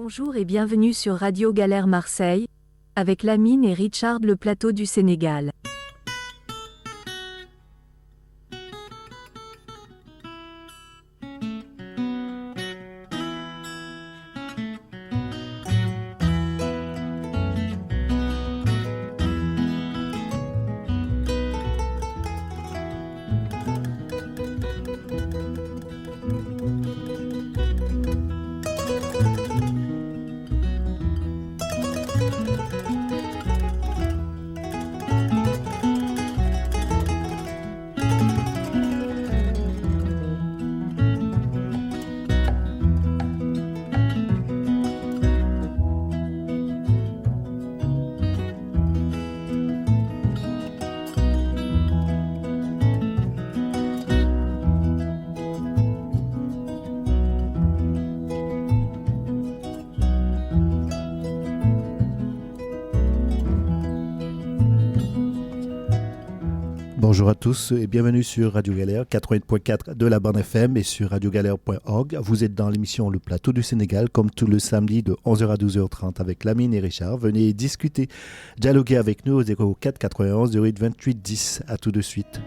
Bonjour et bienvenue sur Radio Galère Marseille, avec Lamine et Richard le plateau du Sénégal. Bonjour à tous et bienvenue sur Radio Galère 88.4 de la bande FM et sur radiogalère.org. Vous êtes dans l'émission Le Plateau du Sénégal comme tout le samedi de 11h à 12h30 avec Lamine et Richard. Venez discuter, dialoguer avec nous au 04 91 08 28 10. À tout de suite.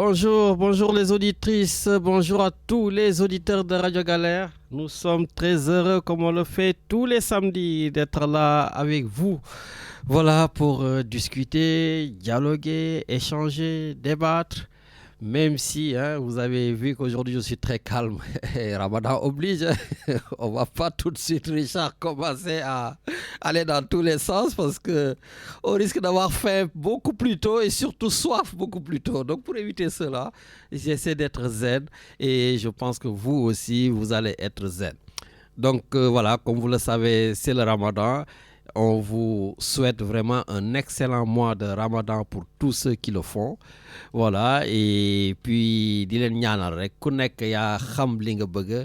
Bonjour les auditrices, bonjour à tous les auditeurs de Radio Galère. Nous sommes très heureux, comme on le fait tous les samedis, d'être là avec vous. Voilà, pour discuter, dialoguer, échanger, débattre. Même si vous avez vu qu'aujourd'hui je suis très calme, et Ramadan oblige, on va pas tout de suite, Richard, commencer à aller dans tous les sens parce qu'on risque d'avoir faim beaucoup plus tôt et surtout soif beaucoup plus tôt. Donc pour éviter cela, j'essaie d'être zen et je pense que vous aussi, vous allez être zen. Donc voilà, comme vous le savez, c'est le Ramadan. On vous souhaite vraiment un excellent mois de Ramadan pour tous ceux qui le font. Voilà, et puis di leen ñaanal rek ku nekk yaa xam li nga bëgg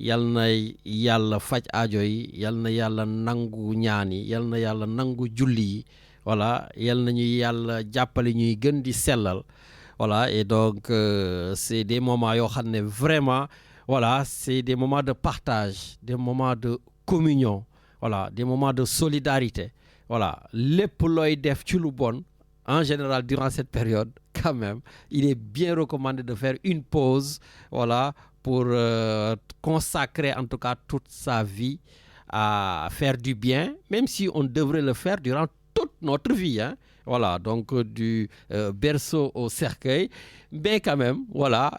yal na yàlla faj aajo yi yal na yàlla nangu ñaan yi yal na yàlla nangu julli yi voilà yal na ñuy yàlla jàppale ñuy gën di sellal voilà et donc c'est des moments yoo xam ne vraiment voilà c'est des moments de partage des moments de communion voilà des moments de solidarité voilà lépp looy def ci lu bon en général durant cette période quand même il est bien recommandé de faire une pause voilà pour consacrer en tout cas toute sa vie à faire du bien même si on devrait le faire durant toute notre vie voilà donc du berceau au cercueil mais quand même voilà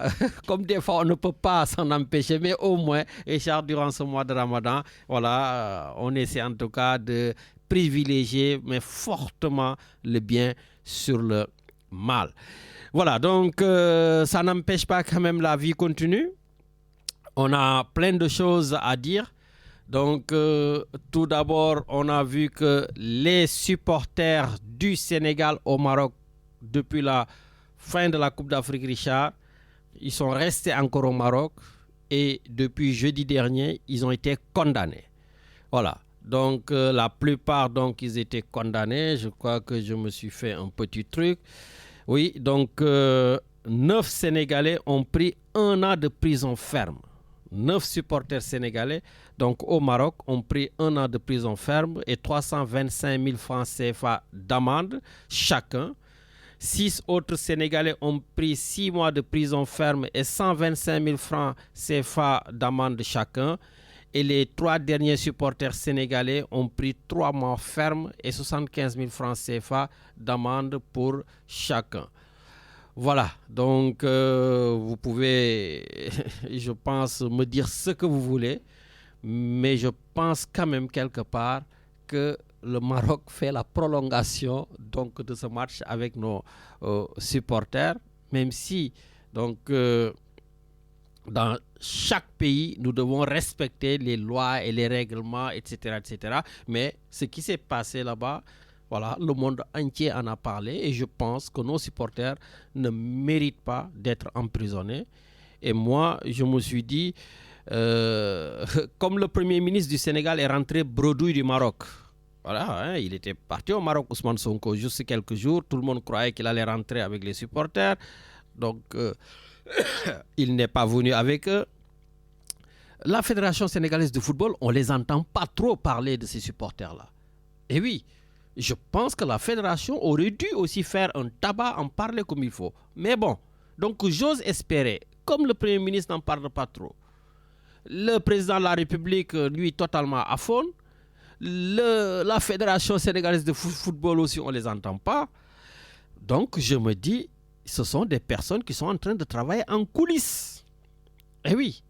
comme des fois on ne peut pas s'en empêcher mais au moins Richard durant ce mois de Ramadan voilà on essaie en tout cas de privilégier mais fortement le bien sur le mal. Voilà, donc ça n'empêche pas quand même la vie continue. On a plein de choses à dire. Donc tout d'abord, on a vu que les supporters du Sénégal au Maroc depuis la fin de la Coupe d'Afrique Richard, ils sont restés encore au Maroc et depuis jeudi dernier, ils ont été condamnés. Voilà. Donc la plupart donc ils étaient condamnés. Je crois que je me suis fait un petit truc. Oui, donc 9 Sénégalais ont pris 1 an de prison ferme. 9 supporters sénégalais donc au Maroc ont pris 1 an de prison ferme et 325 000 francs CFA d'amende chacun. 6 autres Sénégalais ont pris 6 mois de prison ferme et 125 000 francs CFA d'amende chacun. Et les 3 derniers supporters sénégalais ont pris 3 mois ferme et 75 000 francs CFA d'amende pour chacun. Voilà, donc vous pouvez, je pense, me dire ce que vous voulez, mais je pense quand même quelque part que le Maroc fait la prolongation donc, de ce match avec nos supporters, même si donc dans chaque pays, nous devons respecter les lois et les règlements, etc., etc. Mais ce qui s'est passé là-bas, voilà, le monde entier en a parlé et je pense que nos supporters ne méritent pas d'être emprisonnés. Et moi, je me suis dit, comme le Premier ministre du Sénégal est rentré bredouille du Maroc, voilà, il était parti au Maroc, Ousmane Sonko, juste quelques jours, tout le monde croyait qu'il allait rentrer avec les supporters, donc il n'est pas venu avec eux. La Fédération sénégalaise de football, on ne les entend pas trop parler de ces supporters-là. Et oui, je pense que la fédération aurait dû aussi faire un tabac, en parler comme il faut. Mais bon, donc j'ose espérer, comme le Premier ministre n'en parle pas trop, le président de la République, lui, totalement à fond, la Fédération sénégalaise de football aussi, on ne les entend pas. Donc je me dis, ce sont des personnes qui sont en train de travailler en coulisses. Et oui,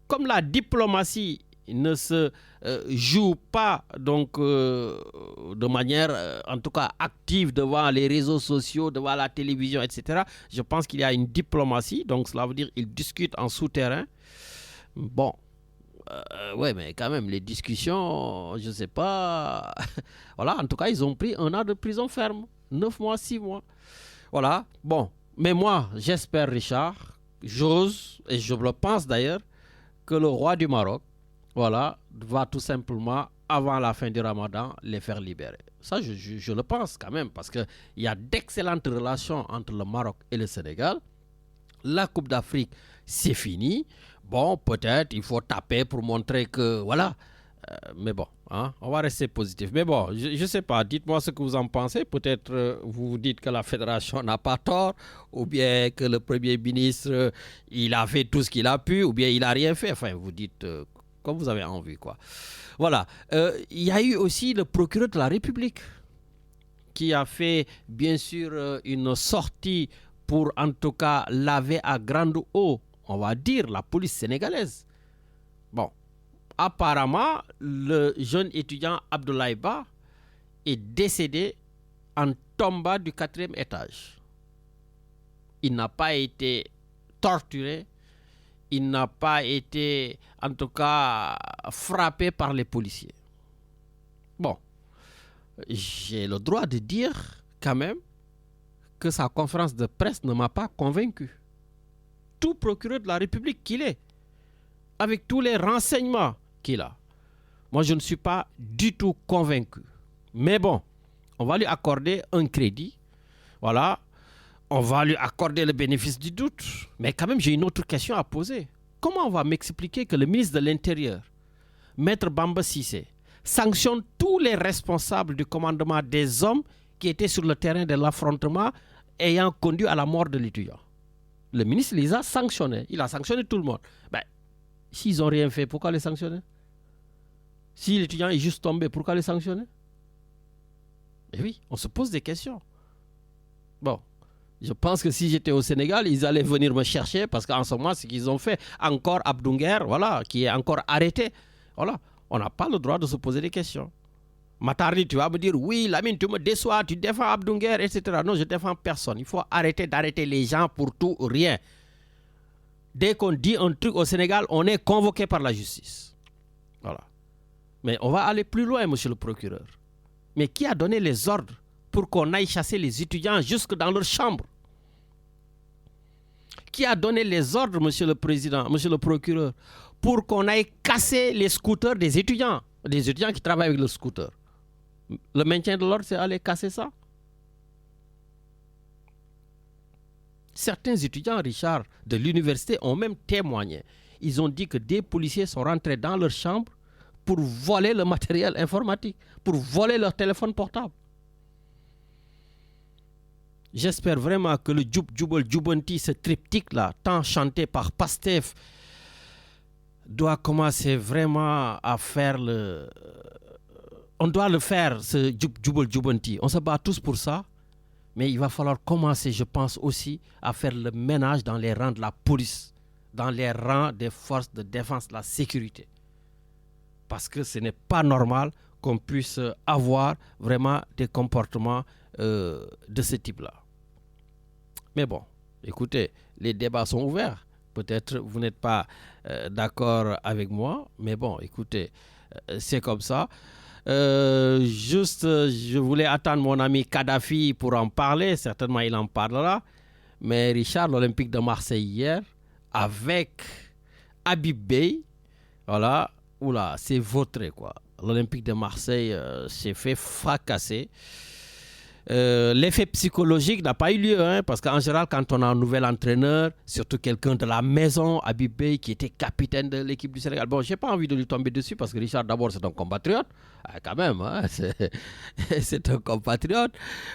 comme la diplomatie ne se joue pas donc de manière en tout cas active devant les réseaux sociaux, devant la télévision, etc. Je pense qu'il y a une diplomatie, donc cela veut dire qu'ils discutent en souterrain. Bon, ouais, mais quand même les discussions, je ne sais pas. Voilà, en tout cas, ils ont pris 1 an de prison ferme, 9 mois, 6 mois. Voilà, bon, mais moi, j'espère, Richard, j'ose, et je le pense d'ailleurs, que le roi du Maroc, voilà, va tout simplement, avant la fin du Ramadan, les faire libérer. Ça, je le pense quand même, parce qu'il y a d'excellentes relations entre le Maroc et le Sénégal. La Coupe d'Afrique, c'est fini. Bon, peut-être il faut taper pour montrer que, voilà, Mais bon, hein, on va rester positif. Mais bon, je ne sais pas, dites-moi ce que vous en pensez. Peut-être vous vous dites que la fédération n'a pas tort, ou bien que le Premier ministre, il a fait tout ce qu'il a pu, ou bien il n'a rien fait. Enfin, vous dites comme vous avez envie, quoi. Voilà. Il y a eu aussi le procureur de la République qui a fait, bien sûr, une sortie pour, en tout cas, laver à grande eau, on va dire, la police sénégalaise. Bon. Apparemment, le jeune étudiant Abdoulaye Ba est décédé en tombant du 4e étage. Il n'a pas été torturé, il n'a pas été, en tout cas, frappé par les policiers. Bon, j'ai le droit de dire quand même que sa conférence de presse ne m'a pas convaincu. Tout procureur de la République qu'il est, avec tous les renseignements qu'il a, moi je ne suis pas du tout convaincu. Mais bon, on va lui accorder un crédit. Voilà, on va lui accorder le bénéfice du doute. Mais quand même, j'ai une autre question à poser. Comment on va m'expliquer que le ministre de l'Intérieur, Maître Bamba Cissé, sanctionne tous les responsables du commandement des hommes qui étaient sur le terrain de l'affrontement ayant conduit à la mort de l'étudiant? Le ministre les a sanctionnés. Il a sanctionné tout le monde. Ben, s'ils n'ont rien fait, pourquoi les sanctionner? Si l'étudiant est juste tombé, pourquoi les sanctionner? Eh oui, on se pose des questions. Bon, je pense que si j'étais au Sénégal, ils allaient venir me chercher parce qu'en ce moment, ce qu'ils ont fait, encore Abdounger, voilà, qui est encore arrêté. Voilà, on n'a pas le droit de se poser des questions. Matardi, tu vas me dire, oui, Lamine, tu me déçois, tu défends Abdounger, etc. Non, je ne défends personne. Il faut arrêter d'arrêter les gens pour tout ou rien. Dès qu'on dit un truc au Sénégal, on est convoqué par la justice. Voilà. Mais on va aller plus loin, monsieur le procureur. Mais qui a donné les ordres pour qu'on aille chasser les étudiants jusque dans leur chambre? Qui a donné les ordres, monsieur le président, monsieur le procureur, pour qu'on aille casser les scooters des étudiants qui travaillent avec le scooter? Le maintien de l'ordre, c'est aller casser ça? Certains étudiants, Richard, de l'université ont même témoigné. Ils ont dit que des policiers sont rentrés dans leur chambre pour voler le matériel informatique, pour voler leur téléphone portable. J'espère vraiment que le Djoub Djoubal Djoubanti, ce triptyque-là, tant chanté par Pastef, doit commencer vraiment à faire le... On doit le faire, ce Djoub Djoubal Djoubanti. On se bat tous pour ça. Mais il va falloir commencer, je pense aussi, à faire le ménage dans les rangs de la police, dans les rangs des forces de défense de la sécurité. Parce que ce n'est pas normal qu'on puisse avoir vraiment des comportements de ce type-là. Mais bon, écoutez, les débats sont ouverts. Peut-être vous n'êtes pas d'accord avec moi, mais bon, écoutez, c'est comme ça. Je voulais attendre mon ami Kadhafi pour en parler. Certainement, il en parlera. Mais Richard, l'Olympique de Marseille hier, avec Habib Beye, voilà, oula, c'est vautré, quoi. L'Olympique de Marseille s'est fait fracasser. L'effet psychologique n'a pas eu lieu, hein, parce qu'en général, quand on a un nouvel entraîneur, surtout quelqu'un de la maison, Habib Beye, qui était capitaine de l'équipe du Sénégal, bon, je n'ai pas envie de lui tomber dessus, parce que Richard, d'abord, c'est un compatriote, quand même, hein, c'est un compatriote,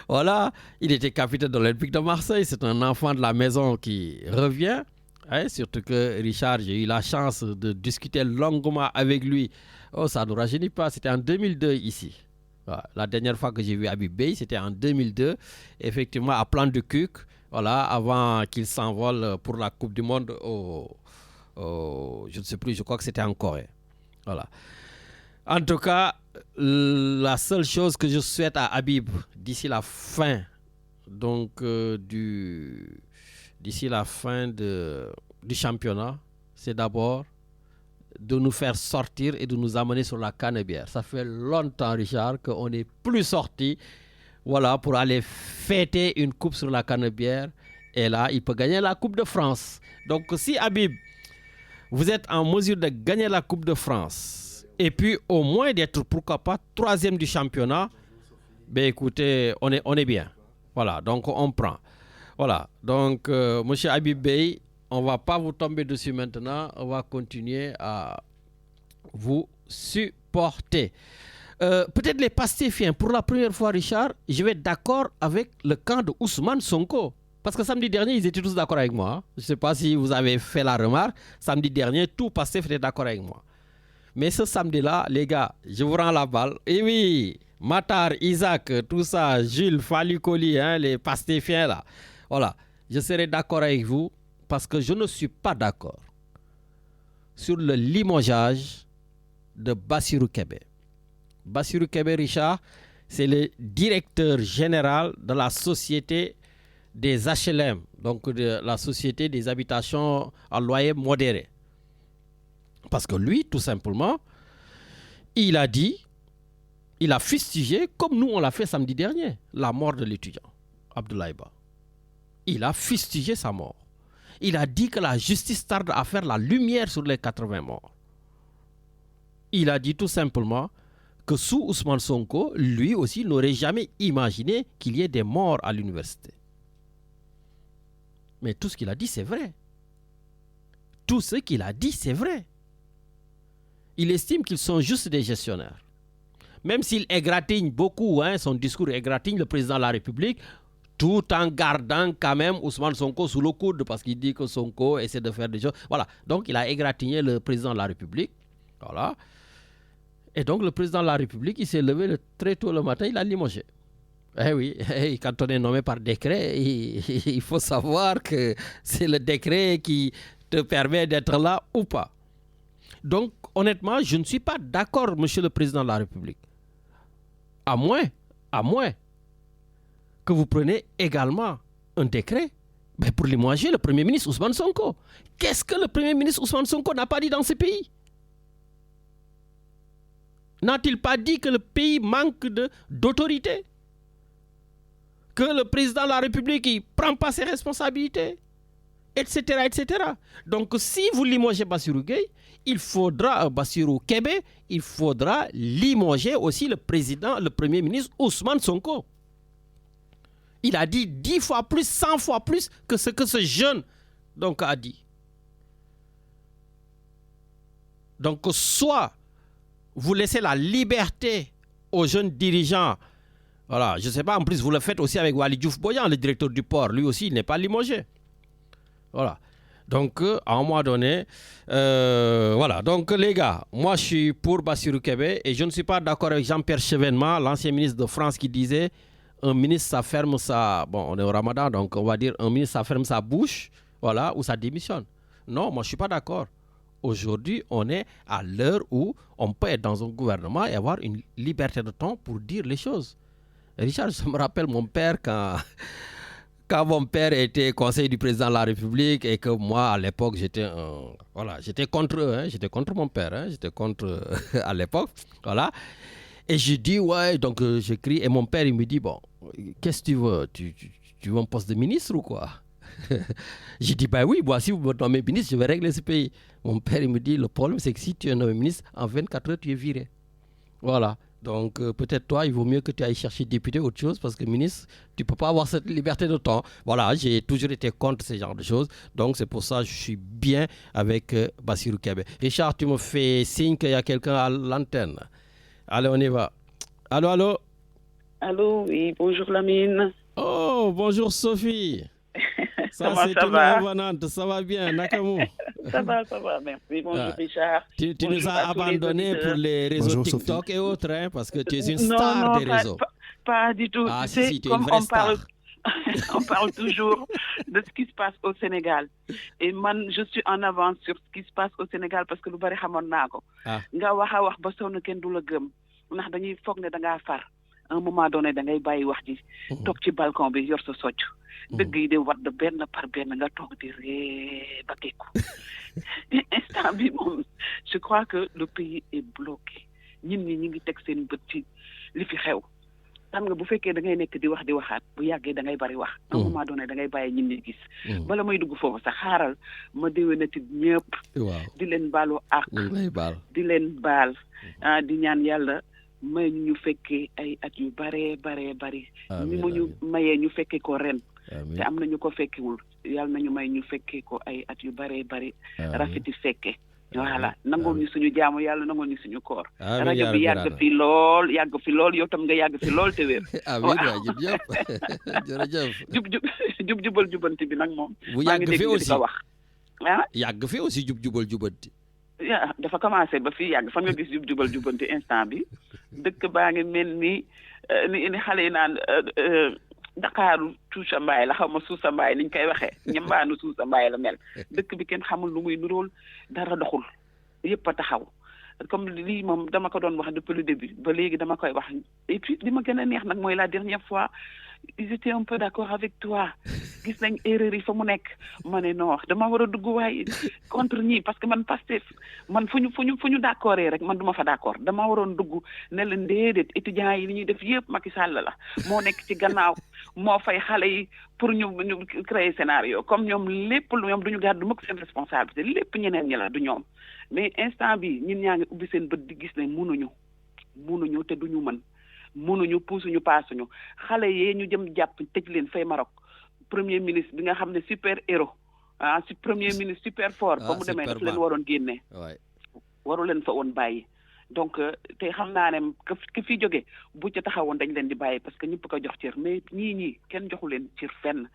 voilà, il était capitaine de l'Olympique de Marseille, c'est un enfant de la maison qui revient, hein, surtout que Richard, j'ai eu la chance de discuter longuement avec lui, oh, ça ne nous rajeunit pas, c'était en 2002 ici. La dernière fois que j'ai vu Habib Beye, c'était en 2002, effectivement à Plan de Cuc, voilà, avant qu'il s'envole pour la Coupe du Monde je ne sais plus, je crois que c'était en Corée. Voilà. En tout cas, la seule chose que je souhaite à Habib d'ici la fin, donc d'ici la fin du championnat, c'est d'abord de nous faire sortir et de nous amener sur la Canebière. Ça fait longtemps, Richard, qu'on n'est plus sorti, voilà, pour aller fêter une coupe sur la Canebière. Et là, il peut gagner la Coupe de France. Donc, si Habib, vous êtes en mesure de gagner la Coupe de France, et puis au moins d'être, pourquoi pas, 3e du championnat, ben écoutez, on est bien. Voilà, donc on prend. Voilà, donc, monsieur Habib Beye, on ne va pas vous tomber dessus maintenant. On va continuer à vous supporter. porter. Peut-être les pastéfiens, pour la première fois, Richard, je vais être d'accord avec le camp de Ousmane Sonko. Parce que samedi dernier, ils étaient tous d'accord avec moi. Hein. Je ne sais pas si vous avez fait la remarque. Samedi dernier, tout Pastef était d'accord avec moi. Mais ce samedi-là, les gars, je vous rends la balle. Et oui, Matar, Isaac, tout ça, Jules, Falikoli, hein, les pastéfiens là. Voilà, je serai d'accord avec vous parce que je ne suis pas d'accord sur le limogeage de Bassirou Kébé. Bassirou Kébé, Richard, c'est le directeur général de la société des HLM, donc de la société des habitations à loyer modéré. Parce que lui, tout simplement, il a dit, il a fustigé, comme nous on l'a fait samedi dernier, la mort de l'étudiant, Abdoulaye Ba. Il a fustigé sa mort. Il a dit que la justice tarde à faire la lumière sur les 80 morts. Il a dit tout simplement que sous Ousmane Sonko, lui aussi n'aurait jamais imaginé qu'il y ait des morts à l'université. Mais tout ce qu'il a dit, c'est vrai. Tout ce qu'il a dit, c'est vrai. Il estime qu'ils sont juste des gestionnaires. Même s'il égratigne beaucoup, hein, son discours égratigne le président de la République, tout en gardant quand même Ousmane Sonko sous le coude, parce qu'il dit que Sonko essaie de faire des choses. Voilà. Donc, il a égratigné le président de la République. Voilà. Et donc, le président de la République, il s'est levé très tôt le matin, il a limogé. Eh oui, quand on est nommé par décret, il faut savoir que c'est le décret qui te permet d'être là ou pas. Donc, honnêtement, je ne suis pas d'accord, monsieur le président de la République. À moins que vous preniez également un décret pour limoger le Premier ministre Ousmane Sonko. Qu'est-ce que le Premier ministre Ousmane Sonko n'a pas dit dans ce pays? N'a-t-il pas dit que le pays manque d'autorité? Que le président de la République ne prend pas ses responsabilités, etc., etc. Donc, si vous limogez Bassirou Gueye, il faudra, Bassirou Kébé, il faudra limoger aussi le Premier ministre Ousmane Sonko. Il a dit 10 fois plus, 100 fois plus que ce que ce jeune donc, a dit. Donc, soit vous laissez la liberté aux jeunes dirigeants. Voilà, je ne sais pas, en plus vous le faites aussi avec Waly Diouf Bodian, le directeur du port. Lui aussi, il n'est pas limogé. Voilà. Donc, à un moment donné, voilà. Donc, les gars, moi, je suis pour Bassirou Kébé et je ne suis pas d'accord avec Jean-Pierre Chevènement, l'ancien ministre de France, qui disait un ministre, ça ferme sa... Bon, on est au Ramadan, donc on va dire un ministre, ça ferme sa bouche, voilà, ou ça démissionne. Non, moi, je ne suis pas d'accord. Aujourd'hui, on est à l'heure où on peut être dans un gouvernement et avoir une liberté de ton pour dire les choses. Richard, je me rappelle mon père quand mon père était conseiller du président de la République et que moi, à l'époque, j'étais contre eux, hein, j'étais contre mon père, hein, j'étais contre à l'époque, voilà. Et je dis, ouais, donc j'écris, et mon père, il me dit, bon, qu'est-ce que tu veux? Tu veux un poste de ministre ou quoi? J'ai dit, bah oui, si vous me nommez ministre, je vais régler ce pays. Mon père, il me dit, le problème, c'est que si tu es nommé ministre, en 24 heures, tu es viré. Voilà. Donc, peut-être toi, il vaut mieux que tu ailles chercher député ou autre chose, parce que ministre, tu ne peux pas avoir cette liberté de temps. Voilà, j'ai toujours été contre ce genre de choses. Donc, c'est pour ça que je suis bien avec Bassirou Kébé. Richard, tu me fais signe qu'il y a quelqu'un à l'antenne. Allez, on y va. Allô, allô? Allô, oui, bonjour Lamine. Oh, bonjour Sophie. Ça, c'est une revenante, ça va bien, Nakamou? Ça va, merci. Bonjour Richard. Tu nous as abandonné pour les réseaux Bonjour, TikTok Sophie. et autres, hein, parce que tu es une star des réseaux. Pas du tout. Ah, tu sais, si, tu es comme une vraie on star. on parle toujours de ce qui se passe au Sénégal. Et moi, je suis en avance sur ce qui se passe au Sénégal parce que lu bari xamoon naa ko. Nga wax ba sonn kenn du la gëm ndax dañuy foog ne da ngaa far. Un moment donné da ngay bàyyi wax ji toog ci balcon bi yor sa soccu dëgg yi di wadd benn par benn nga toog di ree ba keeku instant bi moom je crois que le pays est bloqué ñin ñi ngi teg seen bët ci li fi xew xam nga bu fekkee da ngay nekk di waxaat bu yàggee da ngay bari wax un moment donné da ngay bàyyi ñin ñi gis bala may dugg foofu sax xaaral ma déwénati ñëpp di leen baalu àq di leen baal di ñaan yàlla may ñu fekkee ay at yu bari ni mu ñu mayee ñu fekkee ko ren te am na ñu ko fekkewul yàlla nañu may ñu fekkee ko ay at yu bari rafeti fekke voilà nangul ñu suñu jaamu yàlla nangul ñu suñu koor. amiin rajo bi yàgg fi lool yow tam nga yàgg fi lool te wér. amiin waay jërëjëf jërëjëf. jubal jubanti bi nag moom. bu yàgg fi aussi wax. yàgg fi aussi jubal jubanti. dafa commencé ba fii yàgg fan nga gis jubal jubanti instant bi dëkk baa ngi mel ni xale yi naan Dakaaru Tuusa Mbaay la xaw ma Suusa Mbaay niñ koy waxee ñambaanu Suusa Mbaay la mel dëkk bi kenn xamul lu muy nuróol dara doxul yëpp a taxaw comme lii moom dama ko doon wax depuis le début ba léegi dama koy wax et puis li ma gën a neex nag mooy la dernière fois ils étaient un peu d'accord avec toi gis nañ erreur yi fa mu nekk ma ne non dama war a dugg waaye contre ñii parce que man Pastef man fu ñu d'accord rek man duma fa d'accord dama waroon dugg ne leen déedéet étudiants yi li ñuy def yëpp Macky Sall la moo nekk ci gannaaw moo fay xale yi pour ñu créer scénario comme ñoom lépp lu ñoom duñu gàddu mukk seen responsabilité lépp ñeneen ñi la du ñoom mais instant bi ñun ñaa ngi ubbi seen bët di gis ne munuñu te duñu mën mënuñu puusuñu paasuñu xale yee ñu jëm jàpp tëj leen fay Maroc premier ministre bi nga xam ne super héros premier ministre super fort ba mu demee daf leen waroon génnee waru leen fa woon bàyyi donc te xam naa ne ki fi jóge bu ca taxawoon dañ leen di bàyyi parce que ñëpp ko jox cër mais ñii kenn joxu leen cër fenn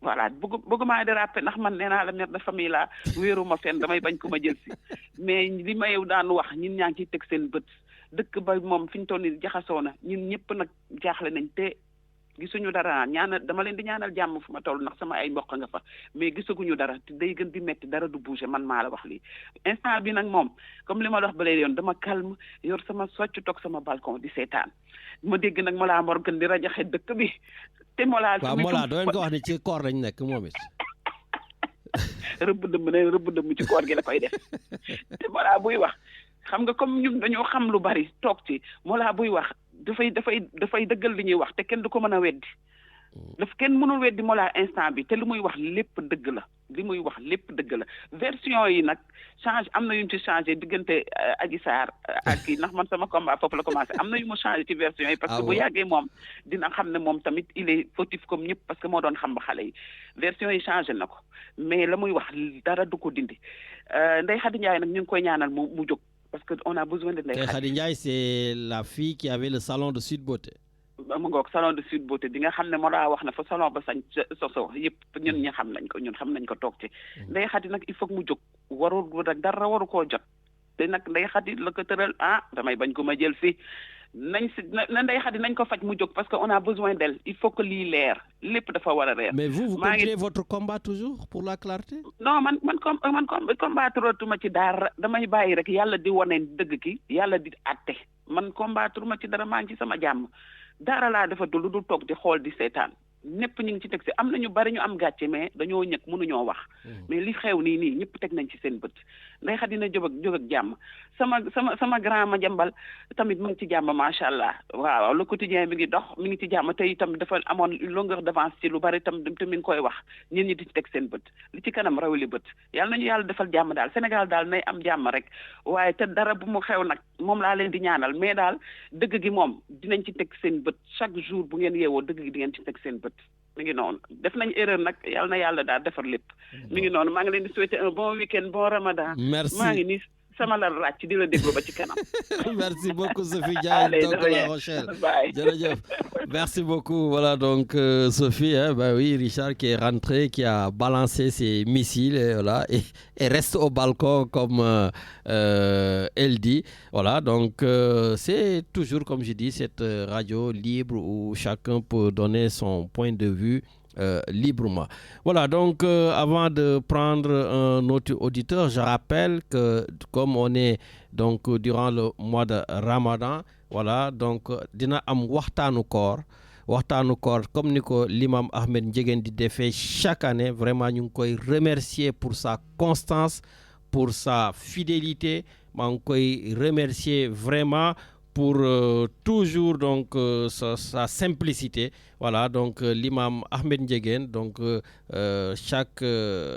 voilà bëgguma déraper ndax man nee naa la mère de famille la wéeruma fenn damay bañ ko ma jël si mais li ma yow daan wax ñun ñaa ngi ciy teg seen bët dëkk ba moom fi ñu toll nii jaxasoo na ñun ñëpp nag jaaxle nañ te gisuñu dara dama leen di ñaanal jàmm fu ma toll ndax sama ay mbokk nga fa mais gisaguñu dara te day gën di metti dara du bouger man maa la wax lii instant bi nag moom comme li ma la wax ba léegi yoon dama calme yor sama socc toog sama balcon di seetaan ma dégg nag Mollah Morgun di rajaxe dëkk bi te Mollah waaw Mollah doo leen ko wax ne ci koor lañ nekk moom it rëbb dëmm ci koor gi la koy def te Mollah buy wax xam nga comme ñun dañoo xam lu bari toog ci Mollah buy wax dafay dëggal li ñuy wax te kenn du ko mën a weddi kenn mënul weddi Mollah instant bi te li muy wax lépp dëgg la version yi nag am na yu ñu ci changé diggante Adji Sarr ak kii ndax man sama combat foofu la commencé am na yu mu changé ci version yi parce que bu yàggee moom dina xam ne moom tamit il est fautif comme ñëpp parce que moo doon xam ba xale yi version yi changé na ko mais la muy wax dara du ko dindi Ndeye Khady Ndiaye nag ñu ngi koy ñaanal mu jóg parce que on a besoin de Ndeye Khady Ndiaye c'est la fille qui avait le salon de Sud Beauté. mu ngoog salon de Sud Beauté di nga xam ne moo daa wax na fa salon ba sañ soso yëpp ñun ñi xam nañ ko toog ci Ndeye Khady nag il faut que mu jóg warul rek dara waru koo jot te nag Ndeye Khady la ko tëral damay bañ ko ma jël fii na Ndeye Khady nañ ko faj mu jóg parce que on a besoin d'elle il faut que lii leer lépp dafa war a leer. mais vous continuez votre combat toujours pour la clarté. non man combattrotuma ci dara damay bàyyi rek yàlla di wane dëgg ki yàlla di àtte man combattruma ci dara maa ngi ci sama jàmm dara laa defatul lu dul toog di xool di seetaan ñëpp ñu ngi ci teg si am na ñu bari ñu am gàcce mais dañoo ñëkk mënuñoo wax mais li xew nii ñëpp teg nañ ci seen bët Ndeye Khady dina jóg ak jàmm sama grand ma jambal tamit mu ngi ci jàmm macha allah waaw le quotidien mi ngi dox mi ngi ci jàmm te itam dafa amoon une longueur d'avance ci lu bari tam te mi ngi koy wax ñun ñi di ci teg seen bët li ci kanam rawali bët yàlla nañu yàlla defal jàmm daal Sénégal daal nay am jàmm rek waaye te dara bu mu xew nag moom laa leen di ñaanal mais daal dëgg gi moom dinañ ci teg seen bët chaque jour bu ngeen yeewoo dëgg gi di ngeen ci teg seen bët mi ngi noonu def nañ erreur nag yàlla na yàlla daal defar lépp mi ngi noonu maa ngi leen di souhaiter un bon week-end bon ramadan. merci maa ngi nii sama la ràcc di la déglu ba ci kanam. merci beaucoup Sophie Diagne donc La Rochelle jërëjëf merci beaucoup voilà donc Sophie oui Richard qui est rentré qui a balancé ses missiles et voilà et reste au balcon comme elle dit voilà donc c'est toujours comme je dis cette radio libre où chacun peut donner son point de vue librement. Voilà, donc avant de prendre un autre auditeur, je rappelle que comme on est donc durant le mois de Ramadan, voilà, donc dina am waxtaanu koor comme ni ko l'imam Ahmed Ndiéguène di defee chaque année vraiment ñu ngi koy remercier pour sa constance, pour sa fidélité, maa ngi koy remercier vraiment pour toujours donc sa simplicité. Voilà, donc l'imam Ahmed Ndiéguène donc chaque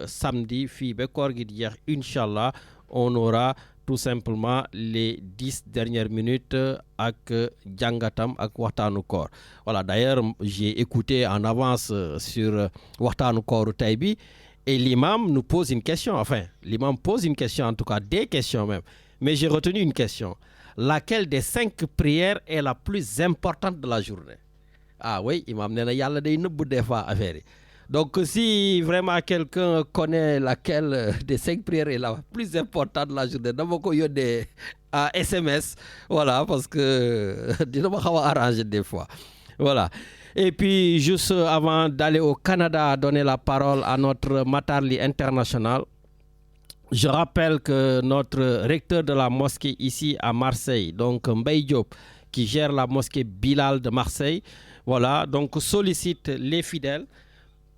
samedi fii ba koor gi di jeex inchallah on aura tout simplement les 10 dernières minutes ak jàngatam ak waxtaanu koor. Voilà, d'ailleurs j'ai écouté en avance sur waxtaanu kooru tey bi Et l'imam nous pose une question, enfin, l'imam pose une question, en tout cas des questions même. Mais j'ai retenu une question. Laquelle des 5 prières est la plus importante de la journée? Ah oui, imam nee na yàlla day nëbb des fois affaire yi. Donc si vraiment quelqu'un connaît laquelle des 5 prières est la plus importante de la journée, dama ko yónnee à SMS, voilà, parce que dina ma xaw a arranger des fois. Voilà. Et puis, juste avant d'aller au Canada, donner la parole à notre Matarli international, je rappelle que notre recteur de la mosquée ici à Marseille, donc Mbaye Diop, qui gère la mosquée Bilal de Marseille, voilà, donc sollicite les fidèles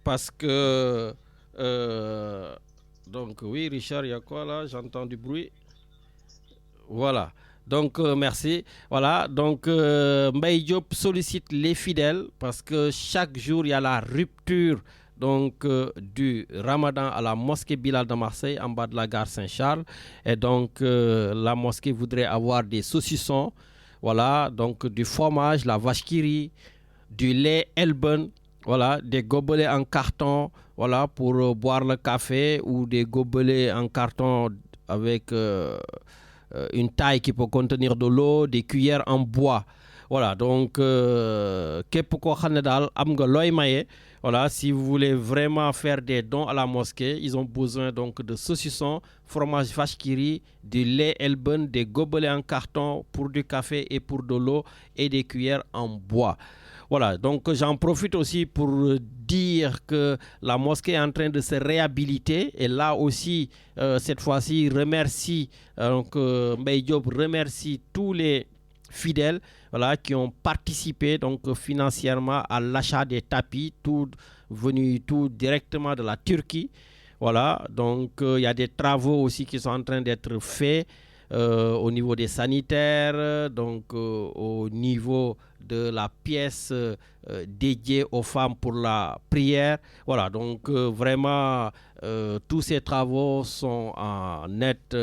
parce que... donc oui, Richard, il y a quoi là? J'entends du bruit. Voilà. Donc, merci. Voilà, donc Mbaye Diop sollicite les fidèles parce que chaque jour, il y a la rupture donc, du Ramadan à la mosquée Bilal de Marseille, en bas de la gare Saint-Charles. Et donc, la mosquée voudrait avoir des saucissons, voilà, donc du fromage, la vache qui rit, du lait Elben, voilà, des gobelets en carton, voilà, pour boire le café, ou des gobelets en carton avec... une taille qui peut contenir de l'eau, des cuillères en bois. Voilà, donc, képp koo xam ne daal am nga looy maye, voilà, si vous voulez vraiment faire des dons à la mosquée, ils ont besoin donc de saucissons, fromage vache qui rit, du lait Elben, des gobelets en carton pour du café et pour de l'eau, et des cuillères en bois. Voilà, donc j'en profite aussi pour dire que la mosquée est en train de se réhabiliter. Et là aussi, cette fois-ci, remercie, Mbaye Diop remercie tous les fidèles, voilà, qui ont participé donc, financièrement à l'achat des tapis, tout venu tout directement de la Turquie. Voilà, donc il y a des travaux aussi qui sont en train d'être faits au niveau des sanitaires, donc au niveau de la pièce dédiée aux femmes pour la prière. Voilà, donc vraiment, tous ces travaux sont en nette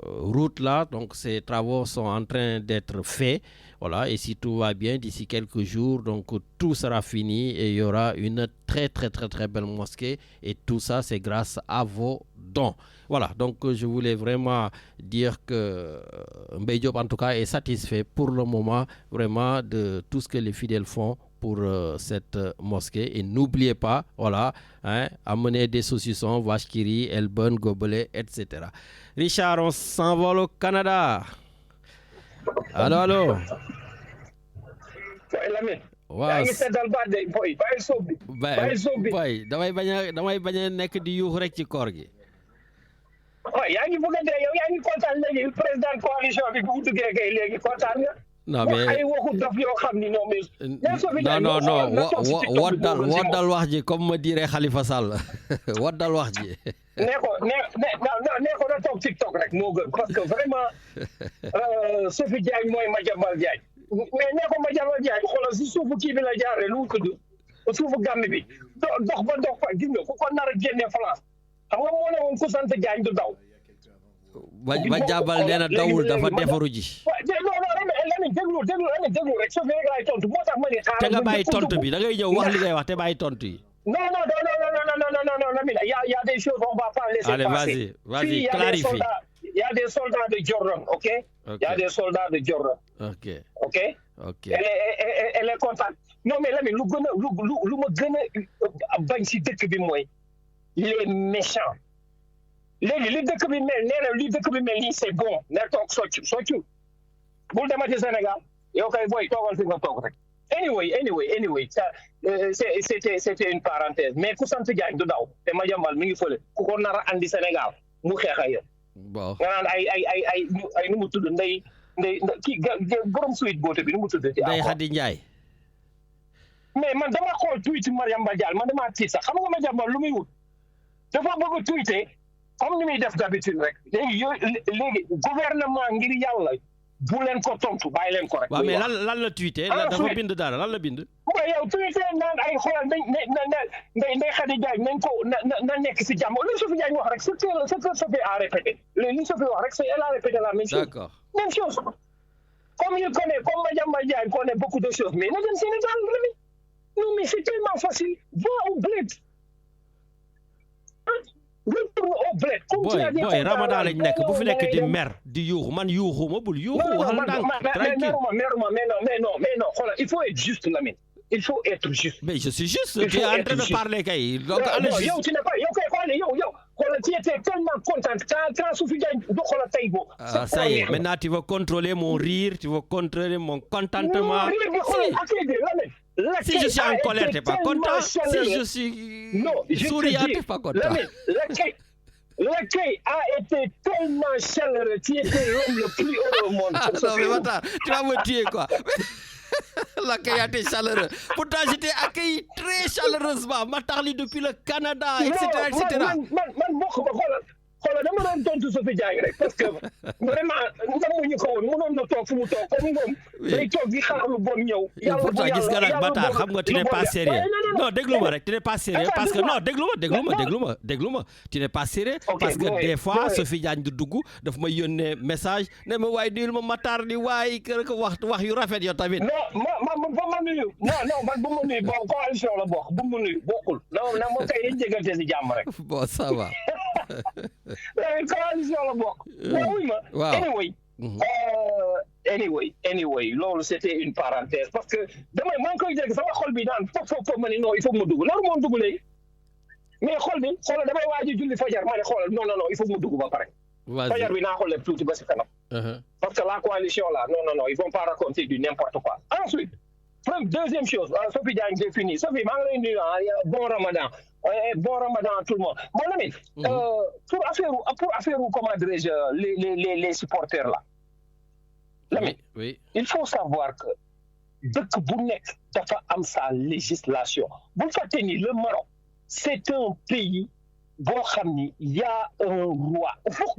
route là. Donc ces travaux sont en train d'être faits. Voilà, et si tout va bien, d'ici quelques jours, donc tout sera fini et il y aura une très très très très belle mosquée. Et tout ça, c'est grâce à vos dons. Voilà, donc je voulais vraiment dire que Mbaye Diop en tout cas est satisfait pour le moment vraiment de tout ce que les fidèles font pour cette mosquée. Et n'oubliez pas, voilà, hein, amener des saucissons, vache qui rit, Elben, gobelet, etc. Richard, on s'envole au Canada. Allô, allô. waaw boy damay bañ a nekk di yuux rek ci koor gi. waaw yaa ngi bëgg a dee yow yaa ngi kontaan léegi président coalition bi bu duggee kay léegi kontaan nga. non mais ay waxu dof yoo xam ni non mais. non woddal wax ji comme me dirait Khalifa Sall woddal wax ji. nee ko na toog TikTok rek moo gën parce que vraiment Sophie Diagne mooy Madiambal Diagne mais nee ko Madiambal Diagne xoolal si suufu kii bi la jaaree lu mu tudd suufu gàmm bi dox ba dox fa gis nga ku ko nar a génne France xam nga moo ne woon ku sant Diagne du daw. Madiambal nee na dawul dafa defaru ji. déglu rek Sophie rek laay tontu moo tax ma ne xaaral te nga bàyyi tontu bi da ngay ñëw wax li ngay wax te bàyyi tontu yi. Non, il y a des choses on va pas laisser Allez, passer. Vas-y, clarifie. Il y a des soldats de Jordan, ok? Il y a des soldats de Jordan. Ok? Elle est contente. Non, mais là, mais lu ma gën a bañ si dëkk bi mooy les méchants. Léegi li dëkk bi mel nee na li dëkk bi mel nii c'est bon na toog soccu bul demati Sénégal yow kay booy toogal fi nga toog rek. Anyway, ça, c'était une parenthèse. Mais ku sant Diagne du daw te Madiambal mi ngi fële ku ko nar a andi Sénégal mu xeex ak yéen. Bon. Nga naan ay nu mu tudd ndey kii borom suite boote bi nu mu tudd. Ndeye Khady Ndiaye. mais man dama xool tweet Madiambal Diagne man dama tiit sax xam nga Madiambal lu muy wut dafa bëgg a tweeter comme ni muy def d'habitude rek léegi gouvernement ngir yàlla. bu leen ko tontu bàyyi leen ko rek. waaw mais lan la tweeté dafa bind dara lan la bind. waaw yow tweeté naan ay xoolal Ndeye Khady Diagne nañ ko na nekk si jàmm li Sophie Diagne wax rek ce que Sophie a répété li Sophie wax rek elle a répété la même chose. D'accord. Même chose comme Madiambal Diagne connaît beaucoup de choses mais na dem Sénégal non mais c'est tellement facile va au bled retourne au bled. Boy Ramadan lañ nekk bu fi nekk di mer di yuuxu man yuuxuma bul yuuxu waxal ndànk tranquille. mais non xoolal il faut être juste Lamine. Il faut être juste. Mais je suis juste. Tu es en train de parler kay. Donc yow tu n'es pas yow kay xoolal yow xoolal tu étais tellement contente quand Sophie Diagne du xoolal tey bo. Ah ça y est maintenant tu vas contrôler mon rire, tu vas contrôler mon contentement. Si je suis en colère, tu n'es pas content. Si je suis souriant, tu n'es pas content. L'accueil a été tellement chaleureux. Tu étais l'homme le plus heureux au monde. Non mais attends, tu vas me tuer quoi. L'accueil a été chaleureux. Pourtant, j'étais accueilli très chaleureusement. Ma tarli depuis le Canada, etc. xoolal dama doon tontu Sophie Diagne rek parce que vraiment ndamuñu ko woon mënoon na toog fu mu toog comme moom day toog di xaar lu bon ñëw. pourtant gis nga nag Matar xam nga tu n'es pas sérieux. non déglu ma rek tu n'es pas sérieux parce que non déglu ma tu n'es pas sérieux parce que des fois Sophie Diagne du dugg daf may yónnee message ne ma waaye nuyul ma Matar di waaye kër ko wax yu rafet yow tamit. non ba ma nuyu non man bu ma nuyu bon coalition la bokk bu ma nuyu bokkul non ma kay dañ jégante si jàmm rek. bon ça va. coalition la bokk. oui ma anyway loolu c'était une parenthèse parce que damay maa ngi koy dégg sama xol bi daan foofu ma ne non il faut mu dugg loolu moo dugg léegi mais xoolal damay waaj a julli fajar ma ne xoolal non il faut mu dugg ba pare. fajar bi naa xool tuuti ba si kanam. parce que la coalition là non ils vont pas raconter du n'importe quoi. Ensuite deuxième chose Sophie Diagne j'ai fini Sophie maa ngi lay nuyu bon Ramadan. Bon Ramadan à tout le monde. Mon ami, pour affaire comment dirais-je, les supporters là. Oui. Il faut savoir que dëkk bu nekk dafa am sa législation. Bu fàtte ni le Maroc, c'est un pays boo xam ni y a un roi.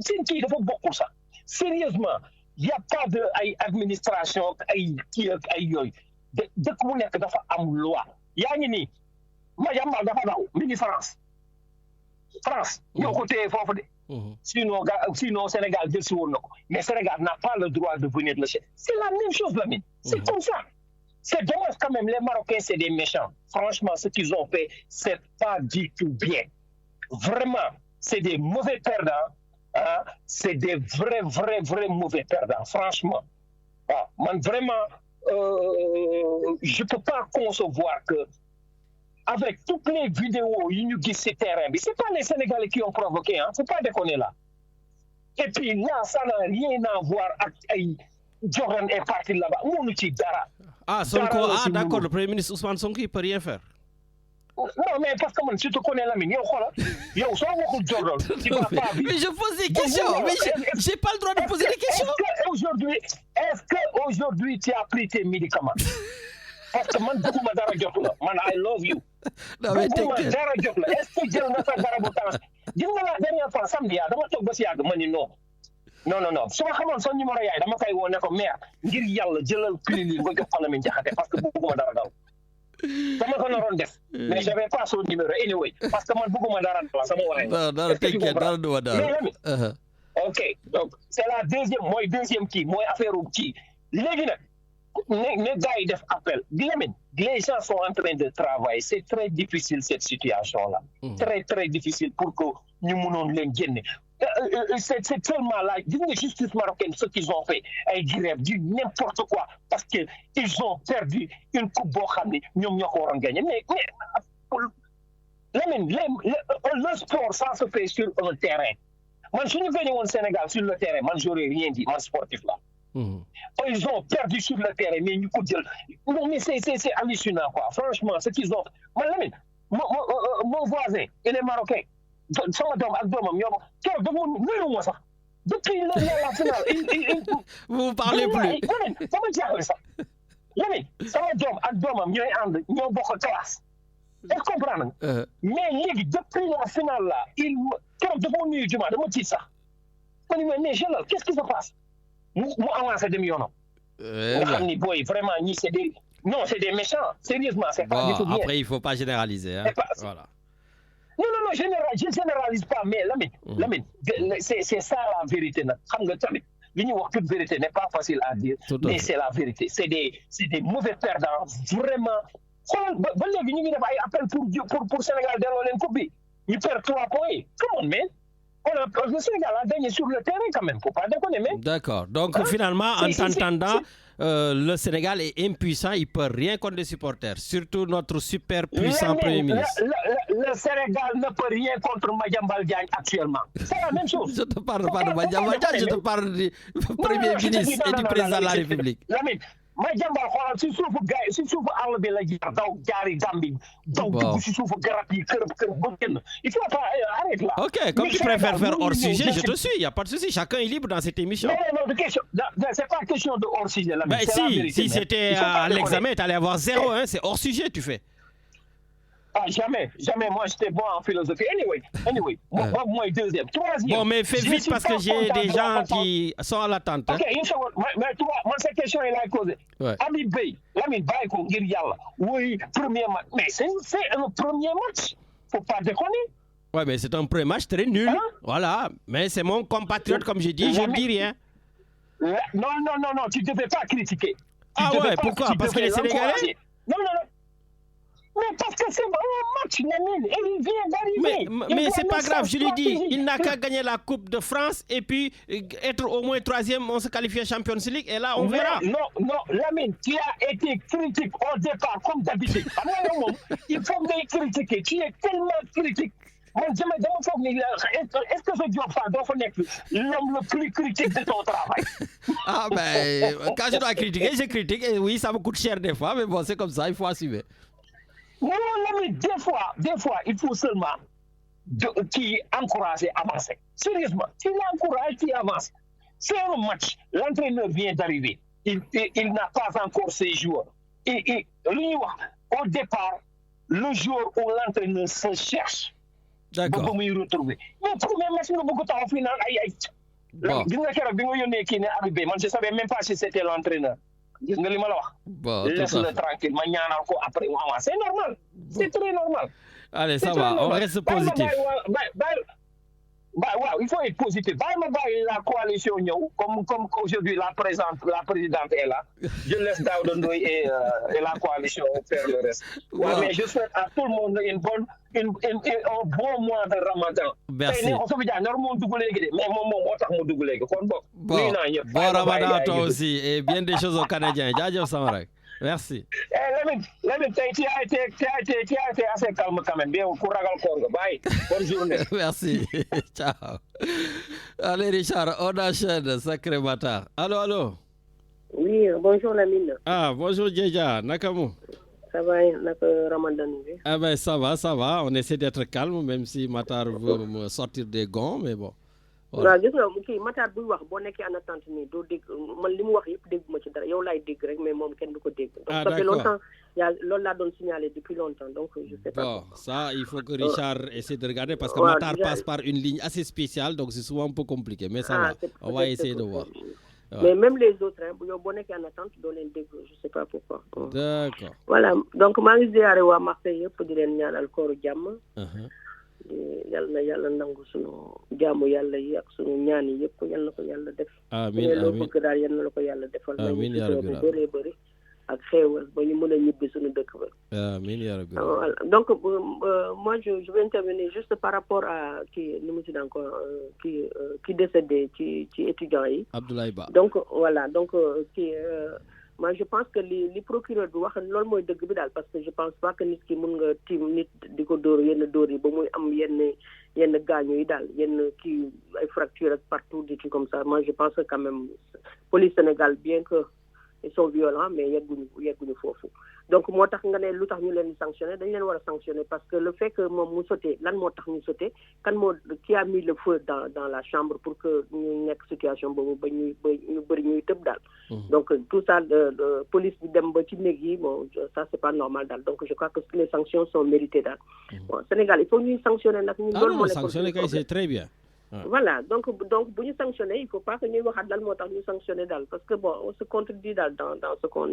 Seen kii dafa bokkul sax. Sérieusement, y a pas de ay administration ay kii ak ay yooyu. Dëkk bu nekk dafa am loi. Yaa ngi nii. ma jàmbal dafa daw mi ngi France ñoo ko téye foofu de sinon Sénégal jël si woon na ko mais Sénégal n'a pas le droit de venir le chercher. C'est la même chose Lamine. C'est comme ça. C'est dommage quand même, les Marocains c'est des méchants. Franchement ce qu'ils ont fait c'est pas du tout bien. Vraiment c'est des mauvais perdants c'est des vrais mauvais perdants franchement. Man vraiment je peux pas concevoir que avec toutes les vidéos yi ñu gis ci terrain bi c'est pas les Sénégalais qui ont provoqué faut pas déconner là. Et puis là ça n'a rien à voir ak ay Jordan est parti là-bas mënu ci dara. Sonko d'accord le premier ministre Ousmane Sonko il peut rien faire. Non mais parce que man si tu connais Lamine yow xoolal yow soo waxul Jordan tu vas pas vivre. Mais je pose des questions mais j'ai pas le droit de poser des questions. Est-ce que aujourd'hui tu as pris tes médicaments? Parce que man bëgguma dara jot la man I love you. bëgguma dara jot la est-ce que jël nga sa garabu temps gis nga la dernière fois samedi dama toog ba si yàgg ma ni non su ma xamoon sa numéro yaay dama koy woo ne ko mère ngir yàlla jëlal pilule nga jox ko Lamine Diakhaté parce que bëgguma dara daw dama ko naroon def mais j'avais pas son numéro anyway parce que man bëgguma dara daw sama waree dara tekkee dara du wa dara ok donc c'est la deuxième kii mooy affaire kii léegi nag ne gars yi def appel Lamine les gens sont en train de travailler c'est très difficile cette situation là très difficile pour que ñu mënoon leen génne c'est tellement là gis nga justice marocaine ce qu'ils ont fait ay grève du n'importe quoi parce que ils ont perdu une coupe boo xam ne ñoom ñoo ko waroon gagner mais Lamine le sport ça se fait sur un terrain man suñu gagné woon Sénégal sur le terrain man j'aurais rien dit man sportif là. Ils ont perdu sur le terrain mais ñu ko jël non mais c'est hallucinant quoi franchement ce qu'ils ont man Lamine mon voisin il est marocain sama doom ak doomam ñoom keroog dafa nuyu ma sax depuis la finale vous parlez plus Lamine sama jaaxle sax Lamine sama doom ak doomam ñooy ànd ñoo bokk classe est-ce que comprendre mais léegi depuis la finale là keroog dafa ma nuyu juma dama tiit sax ma ni mais Gelal qu'est-ce qui se passe mu avancé dem yoonam. nga xam ni booy vraiment ñii c'est des méchants sérieusement c'est pas du tout bien. Après il faut pas généraliser voilà. Non je généralise pas mais Lamine c'est ça la vérité nag xam nga tamit li ñuy wax toute vérité n'est pas facile à dire mais c'est la vérité c'est des mauvais perdants vraiment xoolal ba léegi ñu ngi def ay appel pour Sénégal delloo leen coupe bi il perd 3 points. Come on, man. Le Sénégal a gagné sur le terrain quand même, faut pas déconner, man. D'accord. Donc finalement, en t'entendant, le Sénégal est impuissant, il ne peut rien contre les supporters, surtout notre super puissant Premier ministre. Le Sénégal ne peut rien contre Madiambal Diagne actuellement. C'est la même chose. Je ne te parle pas de Madiambal Diagne, je te parle du Premier ministre et du président de la République. Madiambal xoolal si suufu gars si suufu àll bi la jaar daw jaari Gambie daw dugg si suufu garab yi kër ba génn il faut pas arrête là. Ok, comme tu préfères faire hors sujet, je te suis, il n'y a pas de souci, chacun est libre dans cette émission. Non, c'est pas question de hors sujet. Ben si c'était à l'examen, tu allais avoir 0, hein, c'est hors sujet tu fais. Ah, jamais, moi j'étais bon en philosophie. Anyway, moi deuxième. Troisième. Bon, mais fais vite parce que j'ai des gens qui sont à l'attente. Ok, une seconde. Mais toi, moi cette question est là posée. Habib Beye, Lamine Baye ngir Yalla. Oui, premier match. Mais c'est un premier match. Faut pas déconner. Ouais, mais c'est un premier match très nul. Hein? Voilà, mais c'est mon compatriote comme j'ai dit, je ne dis rien. Non, tu ne devais pas critiquer. Ah ouais, pourquoi? Parce qu'il est sénégalais? Non. Mais parce que c'est un match, Lamine, et il vient d'arriver. Mais c'est pas grave, je lui dis, il n'a qu'à gagner la Coupe de France et puis être au moins 3e, on se qualifie à Champions League et là on verra. Non, Lamine, tu as été critique au départ comme d'habitude. Il faut me critiquer, tu es tellement critique. Est-ce que ce job l'homme le plus critique de ton travail? Ah ben, quand je dois critiquer, je critique et oui, ça me coûte cher des fois, mais bon, c'est comme ça, il faut assumer. Non, mais des fois, il faut seulement qui encourage et avancer. Sérieusement, tu l'encourages, tu avances. C'est un match, l'entraîneur vient d'arriver. Il n'a pas encore ses joueurs. Et au départ, le joueur ou l'entraîneur se cherche. D'accord. Pour me retrouver. Mais le premier match, au final, je ne savais même pas si c'était l'entraîneur. Bon, laisse-le tranquille, après c'est normal, c'est très normal. Allez, ça va, on reste positif. Il faut être positif. La coalition, comme aujourd'hui la présidente est là, je laisse Daouda Ndoye et la coalition faire le reste. Wow. Mais je souhaite à tout le monde un bon mois de Ramadan. Merci. Bon Ramadan toi aussi et bien des choses aux Canadiens. Merci. Lamine, tu as été assez calme quand même. Bien, bye. Bonne journée. Merci. Ciao. Allez, Richard, on enchaîne, sacré bâtard. Allô? Oui, bonjour Lamine. Ah, bonjour Djeja, Nakamu. Ça va, Ramadan? Ah ben ça va. On essaie d'être calme, même si Matar veut me sortir des gonds, mais bon. waaw gis nga kii Matar buy wax boo nekkee en attente nii doo dégg man li mu wax yëpp dégguma ci dara yow laay dégg rek mais moom kenn du ko dégg. Ah ça fait longtemps loolu laa doon signalé depuis longtemps donc je sais pas. Bon ça il faut que Richard essaie de regarder parce que Matar passe par une ligne assez spéciale donc c'est souvent un peu compliqué mais ça va on va essayer de voir. Mais même les autres bu yow boo nekkee en attente doo leen dégg je sais pas pourquoi. D'accord. Voilà donc maa ngi ziare waa Marseille yëpp di leen ñaanal kooru jàmm. yàlla nangu sunu jaamu yàlla yi ak sunu ñaan yi yëpp yal na ko yàlla def. amiin loo bëgg daal yal na la ko yàlla defal. amiin yaa rabbi bëree bëri ak xéewal ba ñu mën a ñibbi sunu dëkk ba. amiin yaa rabbi. Voilà donc moi je vais intervenir juste par rapport à kii nu mu tudd encore qui décédé ci étudiants yi. Abdoulaye Ba. Donc voilà donc kii. Moi je pense que li procureur bi wax loolu mooy dëgg bi daal parce que je pense pas que nit ki mun nga tiim nit di ko dóor yenn dóor yi ba muy am yenn gaañu yi daal yenn kii ay fractures ak partout des trucs comme ça. Moi je pense que quand même police Sénégal bien que ils sont violents mais yegguñu foofu donc moo tax nga ne lu tax ñu leen di sanctionner dañ leen war a sanctionner parce que le fait que moom mu sauté lan moo tax ñu sauté kan moo qui a mis le feu dans la chambre pour que ñu nekk situation boobu ba ñu bëri ñuy tëb daal. Donc tout ça de police bi dem ba ci néeg yi bon ça c'est pas normal daal donc je crois que les sanctions sont méritées daal. Bon Sénégal il faut ñuy sanctionner nag. ñun loolu moo nekk sanctionner kay c'est très bien. Voilà donc bu ñu sanctionner il faut pas que ñuy waxaat lan moo tax ñu sanctionner daal parce que bon on se contredit daal dans ce qu'on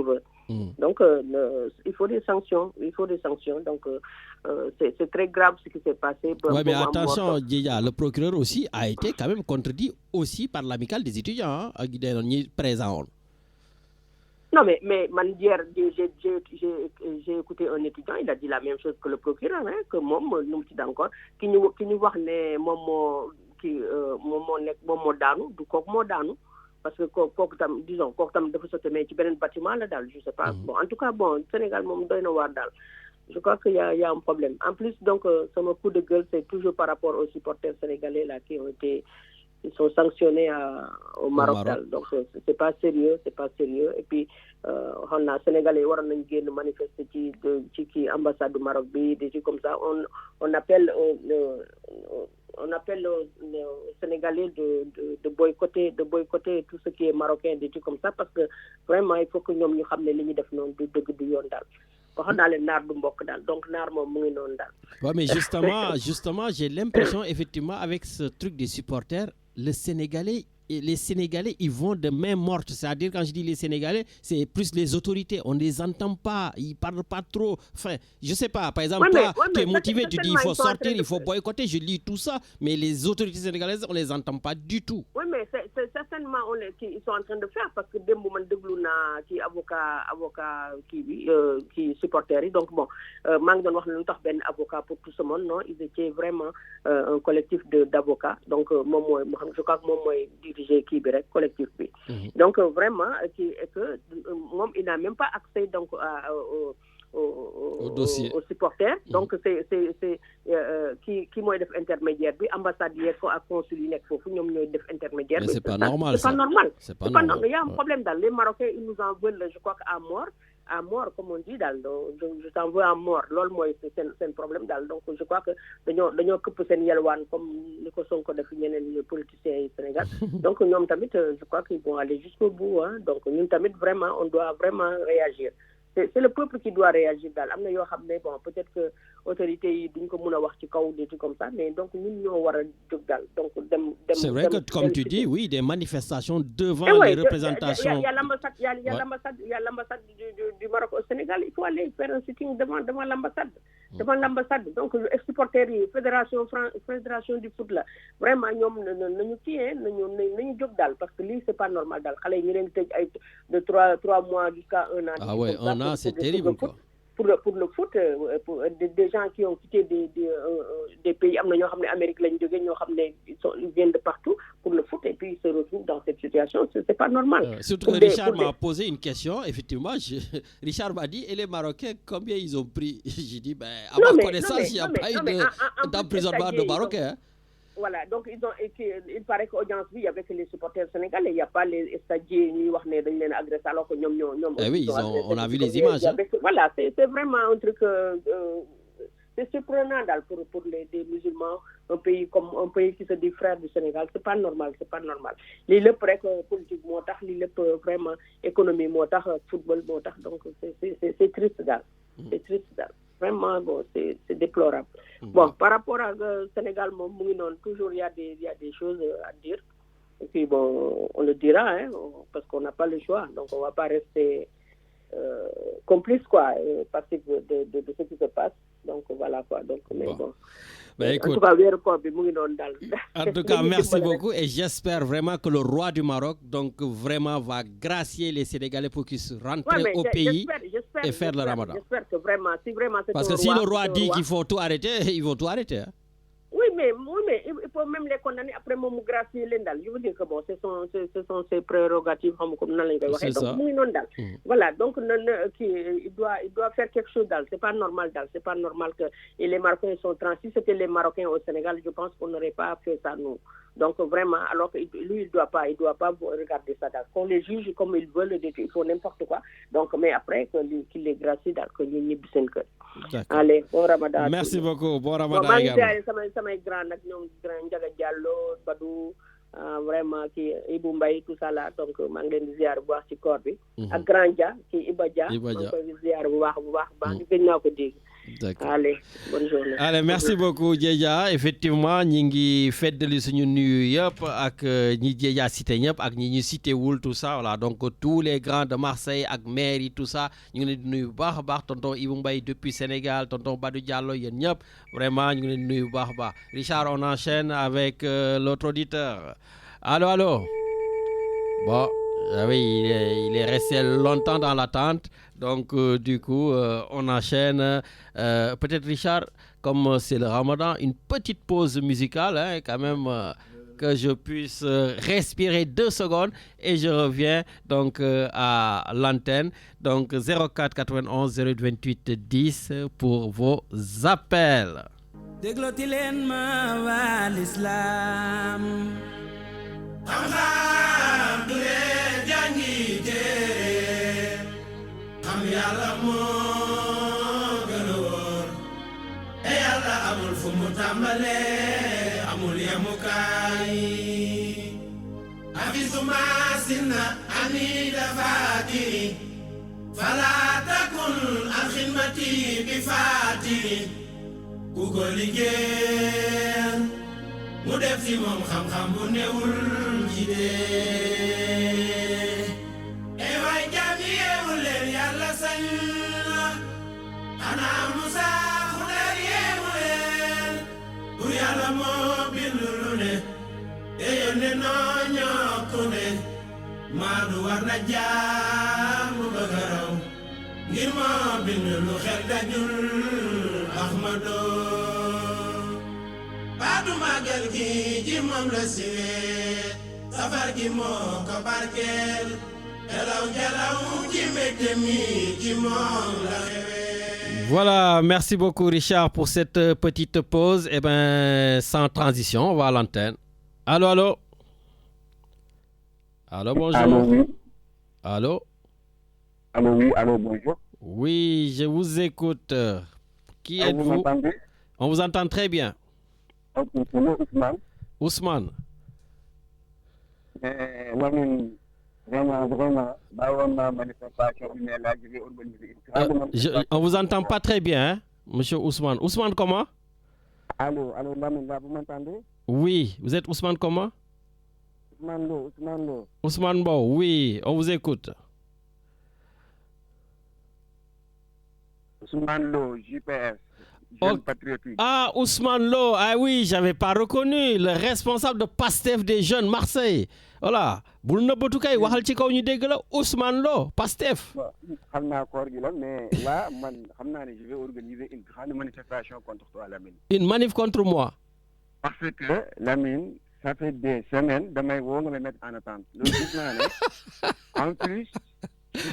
veut. Donc il faut des sanctions donc c'est très grave ce qui s'est passé. Ouais, mais attention Djeja, le procureur aussi a été quand même contredit aussi par l'amicale des étudiants ak ñi présent woon. Non, mais hier, j'ai écouté un étudiant, il a dit la même chose que le procureur, hein, que moi, nous dit encore, qui nous voit ne momo daanu du kooku moo daanu parce que kooku tam disons kooku tam dafa sauté mais ci beneen bâtiment la daal je sais pas bon en tout cas bon Sénégal moom doy na waar daal je crois qu'il y a un problème en plus donc sama coup de gueule c'est toujours par rapport aux supporters sénégalais là ils sont sanctionnés au Maroc daal donc c'est pas sérieux et puis on a Sénégalais waroon nañu génn manifester ci kii ambassade du Maroc bi des trucs comme ça on appelle les Sénégalais de boycotter tout ce qui est marocain des trucs comme ça parce que vraiment il faut que ñoom ñu xam ne li ñu def noonu du dëgg du yoon daal waxoon naa leen naar du mbokk daal donc naar moom mu ngi noonu daal. Ouais, mais justement j'ai l'impression effectivement avec ce truc des supporters les Sénégalais, ils vont de main morte. C'est-à-dire, quand je dis les Sénégalais, c'est plus les autorités. On ne les entend pas. Ils ne parlent pas trop. Enfin, je ne sais pas. Par exemple, toi, tu es motivé, tu dis il faut sortir, il faut boycotter. Je lis tout ça. Mais les autorités sénégalaises, on ne les entend pas du tout. Oui, mais c'est certainement ils sont en train de faire. Parce que dès le moment où qui avocat qui supporters. Donc, bon, manque de ben avocat pour tout ce monde. Non, ils étaient vraiment un collectif d'avocats. Donc, je crois que moi, kii bi rek collectif bi donc vraiment il n'a même pas accès donc au dossier aux supporters donc c'est qui mooy def intermédiaire bi ambassade yi ko ak consul yi nekk foofu ñoom ñooy def intermédiaire bi c'est pas normal c'est pas normal il y a un problème daal les Marocains ils nous en veulent je crois qu'à mort comme on dit daal je t'en veux à mort loolu mooy seen problème daal donc je crois que dañoo këpp seen yelwaan comme ni ko Sonko def ñeneen politiciens yi Sénégal donc ñoom tamit je crois qu'ils vont aller jusqu'au bout hein donc ñun tamit vraiment on doit vraiment réagir c'est le peuple qui doit réagir daal am na yoo xam ne bon peut-être que autorités yi duñ ko mën a wax ci kaw des trucs comme ça mais donc ñun ñoo war a jóg daal donc dem c'est vrai que comme tu dis oui des manifestations devant les représentations il y a l'ambassade du Maroc au Sénégal il faut aller faire un sitting devant l'ambassade donc supporters yi fédération du foot là vraiment ñoom nañu kii nañu jóg daal parce que lii c'est pas normal daal xale yi ñu leen tëj ay de 3 mois jusqu'à 1 an. Ah ouais, 1 an c'est terrible quoi. Pour le foot pour des gens qui ont quitté des pays am na ñoo xam ne Amérique lañ jógee ñoo xam ne ils viennent de partout pour le foot et puis ils se retrouvent dans cette situation c'est pas normal. Surtout que Richard m'a posé une question effectivement Richard m'a dit et les Marocains combien ils ont pris j'ai dit à ma connaissance il n'y a pas eu d'emprisonnement de Marocains. Voilà, donc il paraît qu'audience il y avait que les supporters sénégalais, il n'y a pas les stadiers qui ont été agressés alors que oui, on a vu les images. Voilà, c'est vraiment un truc c'est surprenant pour des musulmans, un pays qui se dit frère du Sénégal, c'est pas normal. Les le prêt politique motax, les le vraiment économie motax, football motax, donc c'est triste daal. C'est triste daal. Vraiment bon c'est déplorable. Bon par rapport à Sénégal moom mu ngi noonu toujours il y a des choses à dire et puis bon on le dira hein parce qu'on n'a pas le choix donc on va pas rester complice quoi passif de ce qui se passe donc voilà quoi donc mais bon. Écoute, en tout cas weeru koor bi mu ngi noonu daal. En tout cas merci beaucoup et j'espère vraiment que le roi du Maroc donc vraiment va gracier les Sénégalais pour qu'ils rentrent au pays et faire le Ramadan. J'espère que vraiment si vraiment c'est parce que si le roi dit qu'il faut tout arrêter ils vont tout arrêter hein. Oui mais il faut même les condamner après moom mu gracier leen daal je veux dire que bon ce sont ses prérogatives xam comme nan lañ koy waxee donc mu ngi noonu daal voilà donc il doit faire quelque chose daal c'est pas normal que et les Marocains sont si c'était les Marocains au Sénégal je pense qu'on n'aurait pas fait ça nous donc vraiment alors que lui il doit pas regarder ça daal qu'on les juge comme ils veulent il faut n'importe quoi donc mais après qu'il les gracie daal que ñu ñibbi seen kër. Allez bon Ramadan. Merci beaucoup bon Ramadan également. samay grand nag ñoom grand Ndiaga Diallo Badou vraiment kii Ibou Mbaye tout ça là donc maa ngi leen di ziar bu baax ci koor bi ak grand Dia kii Iba Dia maa ngi koy ziar bu baax ñu gën naa ko dégg. D'accord. Allez bonne journée. Allez merci beaucoup Djeja effectivement ñi ngi feddali suñu nuyu yëpp ak ñi Djeja cité ñëpp ak ñi ñu cité wul tout ça voilà donc tous les grands de Marseille ak maire yi tout ça ñu ngi leen di nuyu bu baax a baax tonton Ibou Mbaye depuis Sénégal tonton Badou Diallo yéen ñëpp vraiment ñu ngi leen di nuyu bu baax a baax Richard on enchaîne avec l'autre auditeur. Allô bon Oui, il est resté longtemps dans l'attente. Donc, du coup, on enchaîne. Peut-être, Richard, comme c'est le Ramadan, une petite pause musicale, hein, quand même, que je puisse respirer 2 secondes et je reviens donc à l'antenne. Donc, 04 91 028 10 pour vos appels. Déglotilen ma wa l'islam. Xam-xam du leen jàngi téere xam yàlla moo gën a wóor te yàlla amul fu mu tàmbalee amul yemukaay afisu maasinna ani dafaatiri falaa takun an xidmati bi faatiri ku ko liggéeyal mu def ci moom xam-xam bu newul ci dee e waay jaam yi yeewu leen yàlla sañ na xanaa Musa Xudar yeewu leen pour yàlla moo bind lu ne te yónne noo ñokku ne maadu war na jaam bu bëgg a raw ngir moo bind lu xel dajul Ahmadou baatu màggal gi ci moom la siwee safar gi moo ko barkeel jalaw ci mbégte mi ci moom la xewee. Voilà, merci beaucoup Richard pour cette petite pause. Eh bien, sans transition, on va à l'antenne. Allô, allô. Allô, bonjour. Allô, oui. Allô. Allô, oui, allô, bonjour. Oui, je vous écoute. Qui êtes-vous? Vous m'entendez? On vous entend très bien. Ok, c'est moi, Ousmane. Ousmane. Vraiment, manifestation, mais là, je vais organiser on vous entend pas très bien, hein, monsieur Ousmane. Ousmane comment? Allô, Lamine, là, vous m'entendez? Oui, vous êtes Ousmane comment? Ousmane Lo. Ousmane Bo, oui, on vous écoute. Ousmane Lo, JPS. Patriotique. Ah, Ousmane Lo, ah oui, j'avais pas reconnu le responsable de PASTEF des jeunes Marseille. Voilà, bul nëbbatu kay waxal ci kaw ñu dégg la Ousmane Lo, PASTEF. Xam naa koor gi la, mais là, man xam naa ne je vais organiser une grande manifestation contre toi, Lamine. Une manif contre moi? Parce que, Lamine, ça fait des semaines, damay woo nga me mettre en attente. Loolu gis naa ne, en plus,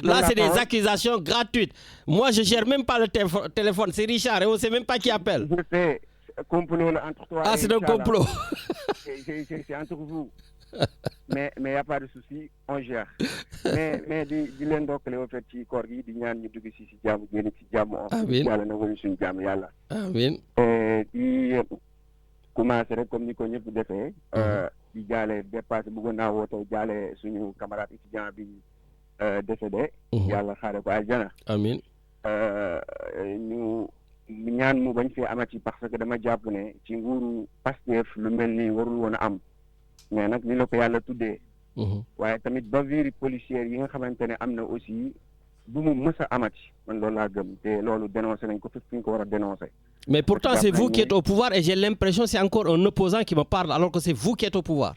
là, c'est des accusations gratuites. Moi, je gère même pas le téléphone. C'est Richard et on ne sait même pas qui appelle. Je sais, complot entre toi et c'est un complot. C'est entre vous. Mais il n'y a pas de souci, on gère. Mais di leen ndokkale au fait ci koor gi di ñaan ñu dugg si jàmm génn ci jàmm. Amiin yàlla na wëñu suñu jàmm yàlla. Amiin. Di commencé rek comme ni ko ñëpp defee. Di jaale dépassé bëggoon naa woo tey jaale suñu camarade étudiant bi décédé. Yàlla xaare ko aljana. Amiin. ñu ñaan mu bañ fee amati parce que dama jàpp ne ci nguuru Pastef lu mel ni warul woon a am mais nag ni la ko yàlla tuddee. waaye tamit bavure policière yi nga xamante ne am na aussi bu mu mës a amati man loolu laa gëm te loolu dénoncé nañ ko fi ñu ko war a dénoncé. Mais pourtant c'est vous qui êtes au pouvoir et j'ai l'impression que c'est encore un opposant qui me parle alors que c'est vous qui êtes au pouvoir.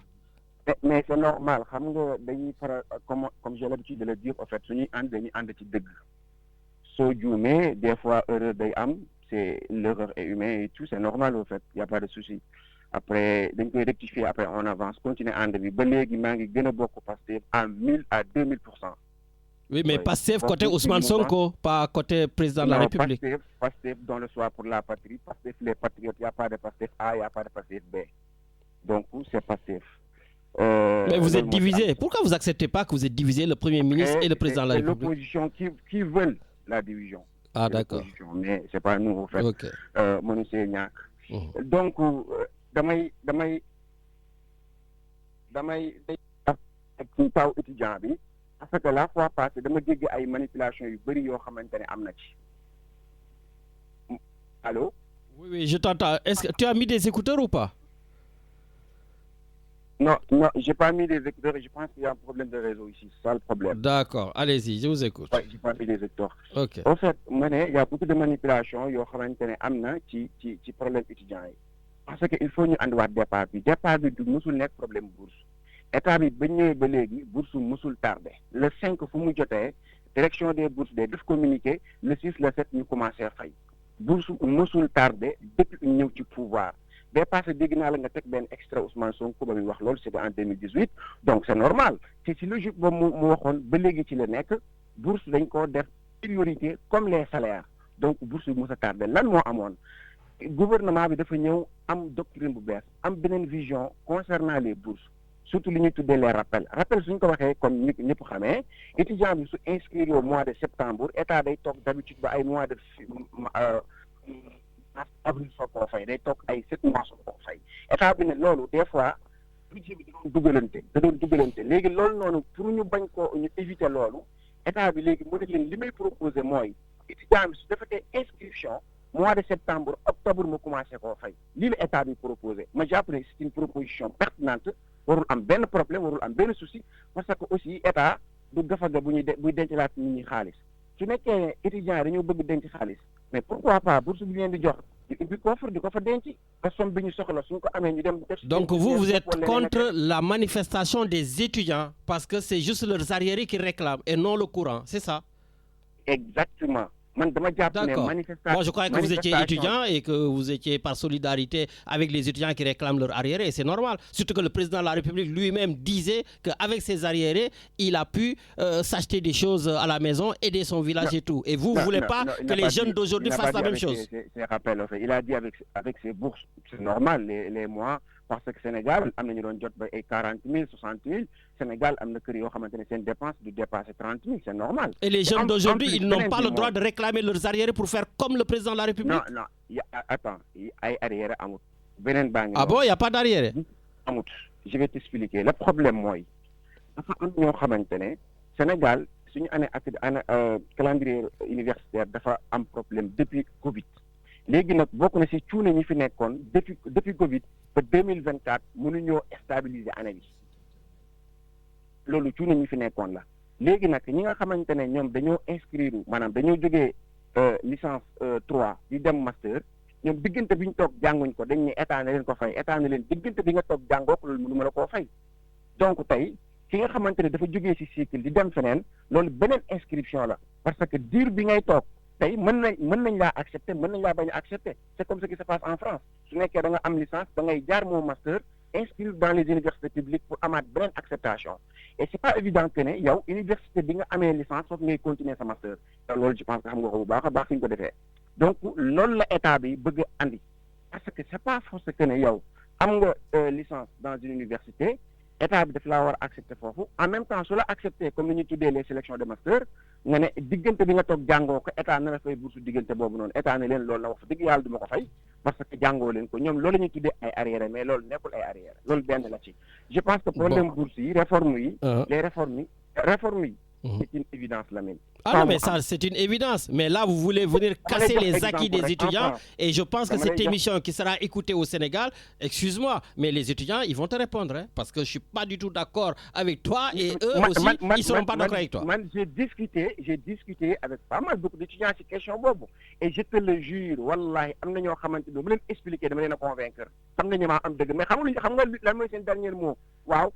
Mais c'est normal xam nga dañuy faral comme j'ai l'habitude de le dire en fait suñuy ànd dañuy ànd ci dëgg soo juumee des fois erreur day am c'est l'erreur est humaine et tout c'est normal en fait y a pas de souci après dañ koy rectifier après on avance continuer ànd bi ba léegi maa ngi gën a bokk Pastef à 1000 à 2000%. Oui mais Pastef côté Ousmane Sonko pas côté président de la République. Pastef dans le soir pour la patrie Pastef les patriotes y a pas de Pastef A y a pas de Pastef B donc c'est Pastef. Mais vous êtes divisé. Pourquoi vous acceptez pas que vous êtes divisé, le Premier ministre et le président de la République? C'est l'opposition qui veulent la division. Ah d'accord. Mais c'est pas nous en fait. Ok. Monsieur Niak. Donc damay ci taw étudiant bi parce que la fois passée dama dégg ay manipulation yu bëri yoo xamante ne am na ci. Allô? Oui, je t'entends. Est-ce que tu as mis des écouteurs ou pas? Non, j'ai pas mis des écouteurs et je pense qu'il y a un problème de réseau ici. C'est ça le problème. D'accord, allez-y, je vous écoute. Ouais, j'ai pas mis des écouteurs. Ok. En fait, il y a beaucoup de manipulations yoo xamante ne am na ci problème étudiant yi. Parce que il faut ñu andiwaat départ bi du musul nekk problème bourse état bi ba ñëwee ba léegi bourse musul tardé le 5 fu mu jotee direction des bourses day def communiqué le 6 le 7 ñu commencé fay bourse musul tardé depuis ñu ñëw ci pouvoir bee passé dégg naa la nga teg benn extrait Ousmane Sonko ba muy wax loolu c'était en 2018 donc c'est normal te si logique boobu mu waxoon ba léegi ci la nekk bourse dañ ko def priorité comme les salaires donc bourse bi mos a tardé lan moo amoon gouvernement bi dafa ñëw am doctrine bu bees am beneen vision concernant les bourses surtout li ñuy tuddee les rappels suñ ko waxee comme ñëpp xamee étudiant bi su inscrire au mois de septembre état day toog d'habitude ba ay mois de avril soo koo fay day toog ay 7 mois soo koo fay état bi ne loolu des fois budget bi da doon dugalante léegi loolu noonu pour ñu bañ ko ñu éviter loolu état bi léegi mu ne leen li may proposer mooy étudiant bi su defetee inscription mois de septembre octobre mu commencé koo fay lii la état bi proposé ma jàpp ne c'est une proposition pertinente warul am benn problème warul am benn souci parce que aussi état du gafaga buy dencalaat nit ñi xaalis su nekkee étudiants yi dañoo bëgg denc xaalis mais pourquoi pas bourse bi leen di jox di ubbi coffre di ko fa denc ba somme bi ñu soxla suñ ko amee ñu dem def. Donc vous êtes contre la manifestation des étudiants parce que c'est juste leurs arriérés qui réclament et non le courant, c'est ça? Exactement. D'accord. Moi, je croyais que vous étiez étudiant et que vous étiez par solidarité avec les étudiants qui réclament leur arriéré. Et c'est normal. Surtout que le président de la République lui-même disait qu'avec ses arriérés, il a pu s'acheter des choses à la maison, aider son village et tout. Et vous ne voulez pas que les jeunes d'aujourd'hui fassent la même chose. Il a dit avec ses bourses, c'est normal, les mois. Parce que Sénégal, am nañu doon jot ba ay 40 000 60 000 Sénégal am na kër yoo xamante ne seen dépense du dépasser 30 000 c'est normal. Et les jeunes d'aujourd'hui, ils n'ont pas le droit de réclamer leurs arriérés pour faire comme le président de la République. Non, attends, ay arriérés amut. Beneen baa ngi. Ah bon, il y a pas d'arriérés? Amut. Je vais t'expliquer. Le problème mooy dafa am ñoo xamante ne Sénégal suñu année calendrier universitaire dafa am problème depuis Covid. léegi nag bokk na ci cuune ñi fi nekkoon depuis Covid ba 2024 mënuñoo stabiliser année bi loolu cuune ñi fi nekkoon la léegi nag ñi nga xamante ne ñoom dañoo inscrire maanaam dañoo jógee licence 3 di dem master ñoom diggante bi ñu toog jànguñ ko dañ ne état na leen ko fay état na leen diggante bi nga toog jàngoo ko loolu mënu ma la koo fay donc tey ki nga xamante ne dafa jógee ci cycle di dem feneen loolu beneen inscription la parce que diir bi ngay toog tey mën nañ laa accepter mën nañ laa bañ a accepter c'est comme ce qui se passe en France su nekkee da nga am licence da ngay jaar moo master inscrire dans les universités publiques pour amaat beneen acceptation et c'est pas évident que ne yow université bi nga amee licence foofu ngay continuer sa master te loolu je pense que xam nga ko bu baax a baax fi ñu ko defee donc loolu la état bi bëgg a andi parce que c'est pas forcé que ne yow am nga licence dans une université état bi daf laa war a accepter foofu en même temps su la accepter comme ni ñuy tuddee les sélections de master nga ne diggante bi nga toog jàngoo ko état na la fay bourse diggante boobu noonu état ne leen loolu la wax dëgg yàlla du ma ko fay parce que jàngoo leen ko ñoom loolu la ñuy tuddee ay arriéré mais loolu nekkul ay arriéré loolu benn la ci je pense que problème bourse yi réforme yi les réformes yi c'est une évidence la même. Ah non, mais ça, c'est une évidence. Mais là, vous voulez venir casser les acquis des étudiants. Et je pense que cette émission qui sera écoutée au Sénégal, excuse-moi, mais les étudiants, ils vont te répondre. Hein, parce que je ne suis pas du tout d'accord avec toi. Et eux aussi, ils ne seront pas d'accord avec toi. J'ai discuté avec pas mal beaucoup d'étudiants sur cette question. Et je te le jure, wallahi, je vais expliquer, je vais convaincre. Mais c'est le dernier mot. Waouh,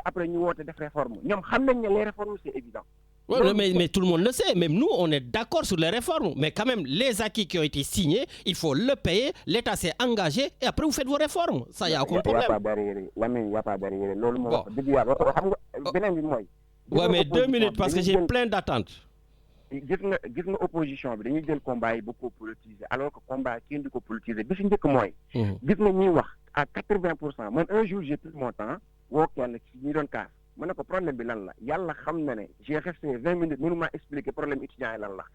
après nous avons des réformes. Nous savons que les réformes, c'est évident. Oui, mais tout le monde le sait. Même nous, on est d'accord sur les réformes. Mais quand même, les acquis qui ont été signés, il faut le payer. L'État s'est engagé et après, vous faites vos réformes. Ça, il n'y a aucun problème. Il n'y a pas d'arrière. Bon. Ouais, mais 2 minutes parce que j'ai plein d'attentes. gis nga opposition bi dañuy jël combat yi ba ko politiser alors que combat kenn du ko politiser bi fi njëkk mooy gis nga ñuy wax à 80%. Man un jour j'ai pris mon temps woo kenn ci ñi doon kaas ma ne ko problème bi lan la yàlla xam na ne j'ai resté 20 minutes mënu maa expliquer problème étudiant yi lan la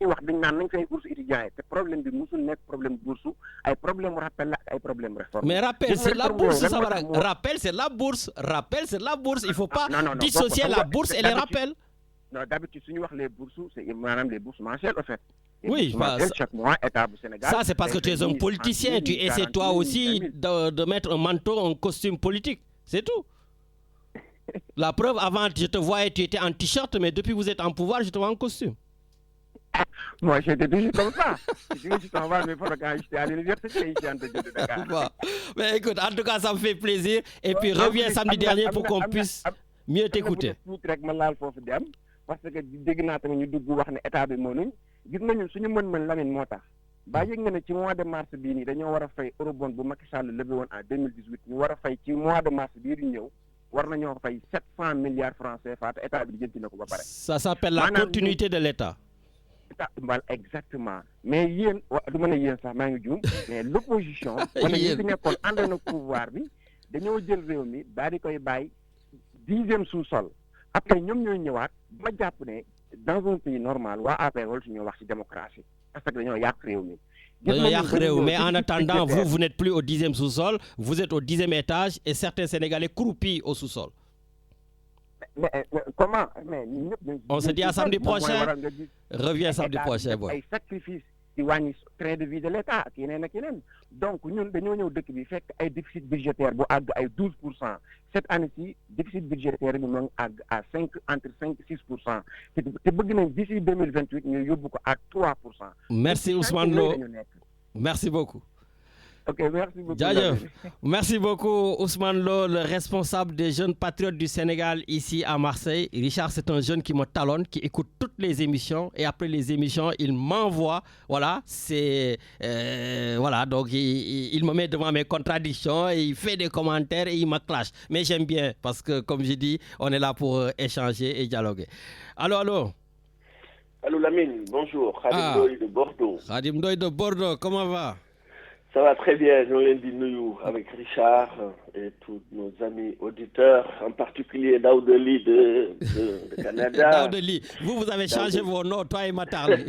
ñuy wax dañ naan nañ fay bourse étudiant yi te problème bi musul nekk problème bourse ay problème rappel la ay problème réforme. Mais rappel c'est la bourse ça va rappel c'est la bourse il faut pas dissocier la bourse et les rappels. Non, d'habitude, si nous avons les bourses, c'est les bourses mensuelles, en fait. Oui, chaque mois, État du Sénégal. Ça, c'est parce que tu es un politicien. Tu essaies toi aussi de mettre un manteau, un costume politique. C'est tout. La preuve, avant, je te voyais, tu étais en t-shirt, mais depuis que vous êtes en pouvoir, je te vois en costume. Moi, j'étais toujours comme ça. Je t'en vas, mais quand j'étais à l'université, ici, de Dakar. Bon. Mais écoute, en tout cas, ça me fait plaisir. Et puis, reviens samedi dernier pour qu'on puisse mieux t'écouter. Parce que dégg naa tamit ñu dugg wax ne état bi mënuñ gis nañu suñu mën-mën Lamine moo tax ba yëg nga ne ci mois de mars bii nii dañoo war a fay eurobond bu Macky Sall levé woon en 2018 ñu war a fay ci mois de mars bii di ñëw war nañoo fay 700 milliards francs CFA te état bi jël ci na ko ba pare. Ça s'appelle la continuité de l'état. Exactement mais yéen du ma ne yéen sax maa ngi juum mais l'opposition wala ñi fi nekkoon ànd na pouvoir bi dañoo jël réew mi daal di koy bàyyi 10e sous-sol. Après ñoom ñooy ñëwaat ba jàpp ne dans un pays normal waa APR wala su ñoo wax ci démocratie parce que dañoo yàq réew mi. Mais en attendant, vous n'êtes plus au 10e sous-sol, vous êtes au 10e étage et certains Sénégalais croupis au sous-sol. Mais comment on se dit à samedi prochain. Reviens samedi prochain. Ay sacrifice di wàññi train de vie de l'État ak yeneen ak yeneen donc ñun dañoo ñëw dëkk bi fekk ay déficit budgétaire bu àgg ay 12%. Cette année-ci déficit budgétaire bi mu ngi àgg à entre 5 et 6%. te bëgg nañ d'ici 2028 ñu yóbbu ko à 3%. Merci Ousmane Lo. Merci beaucoup. Ok, merci beaucoup. Merci beaucoup Ousmane Lo, le responsable des jeunes patriotes du Sénégal ici à Marseille. Richard, c'est un jeune qui me talonne, qui écoute toutes les émissions et après les émissions, il m'envoie, voilà, voilà, donc il me met devant mes contradictions et il fait des commentaires et il me clash. Mais j'aime bien parce que, comme je dis, on est là pour échanger et dialoguer. Allô Allô Lamine, bonjour. Khadim Ndoye de Bordeaux. Khadim Ndoye de Bordeaux, comment va? Ça va très bien, je l'ai dit nous avec Richard et tous nos amis auditeurs, en particulier Daoudeli de Canada. Daoudeli, vous avez changé vos noms, toi et Matarli.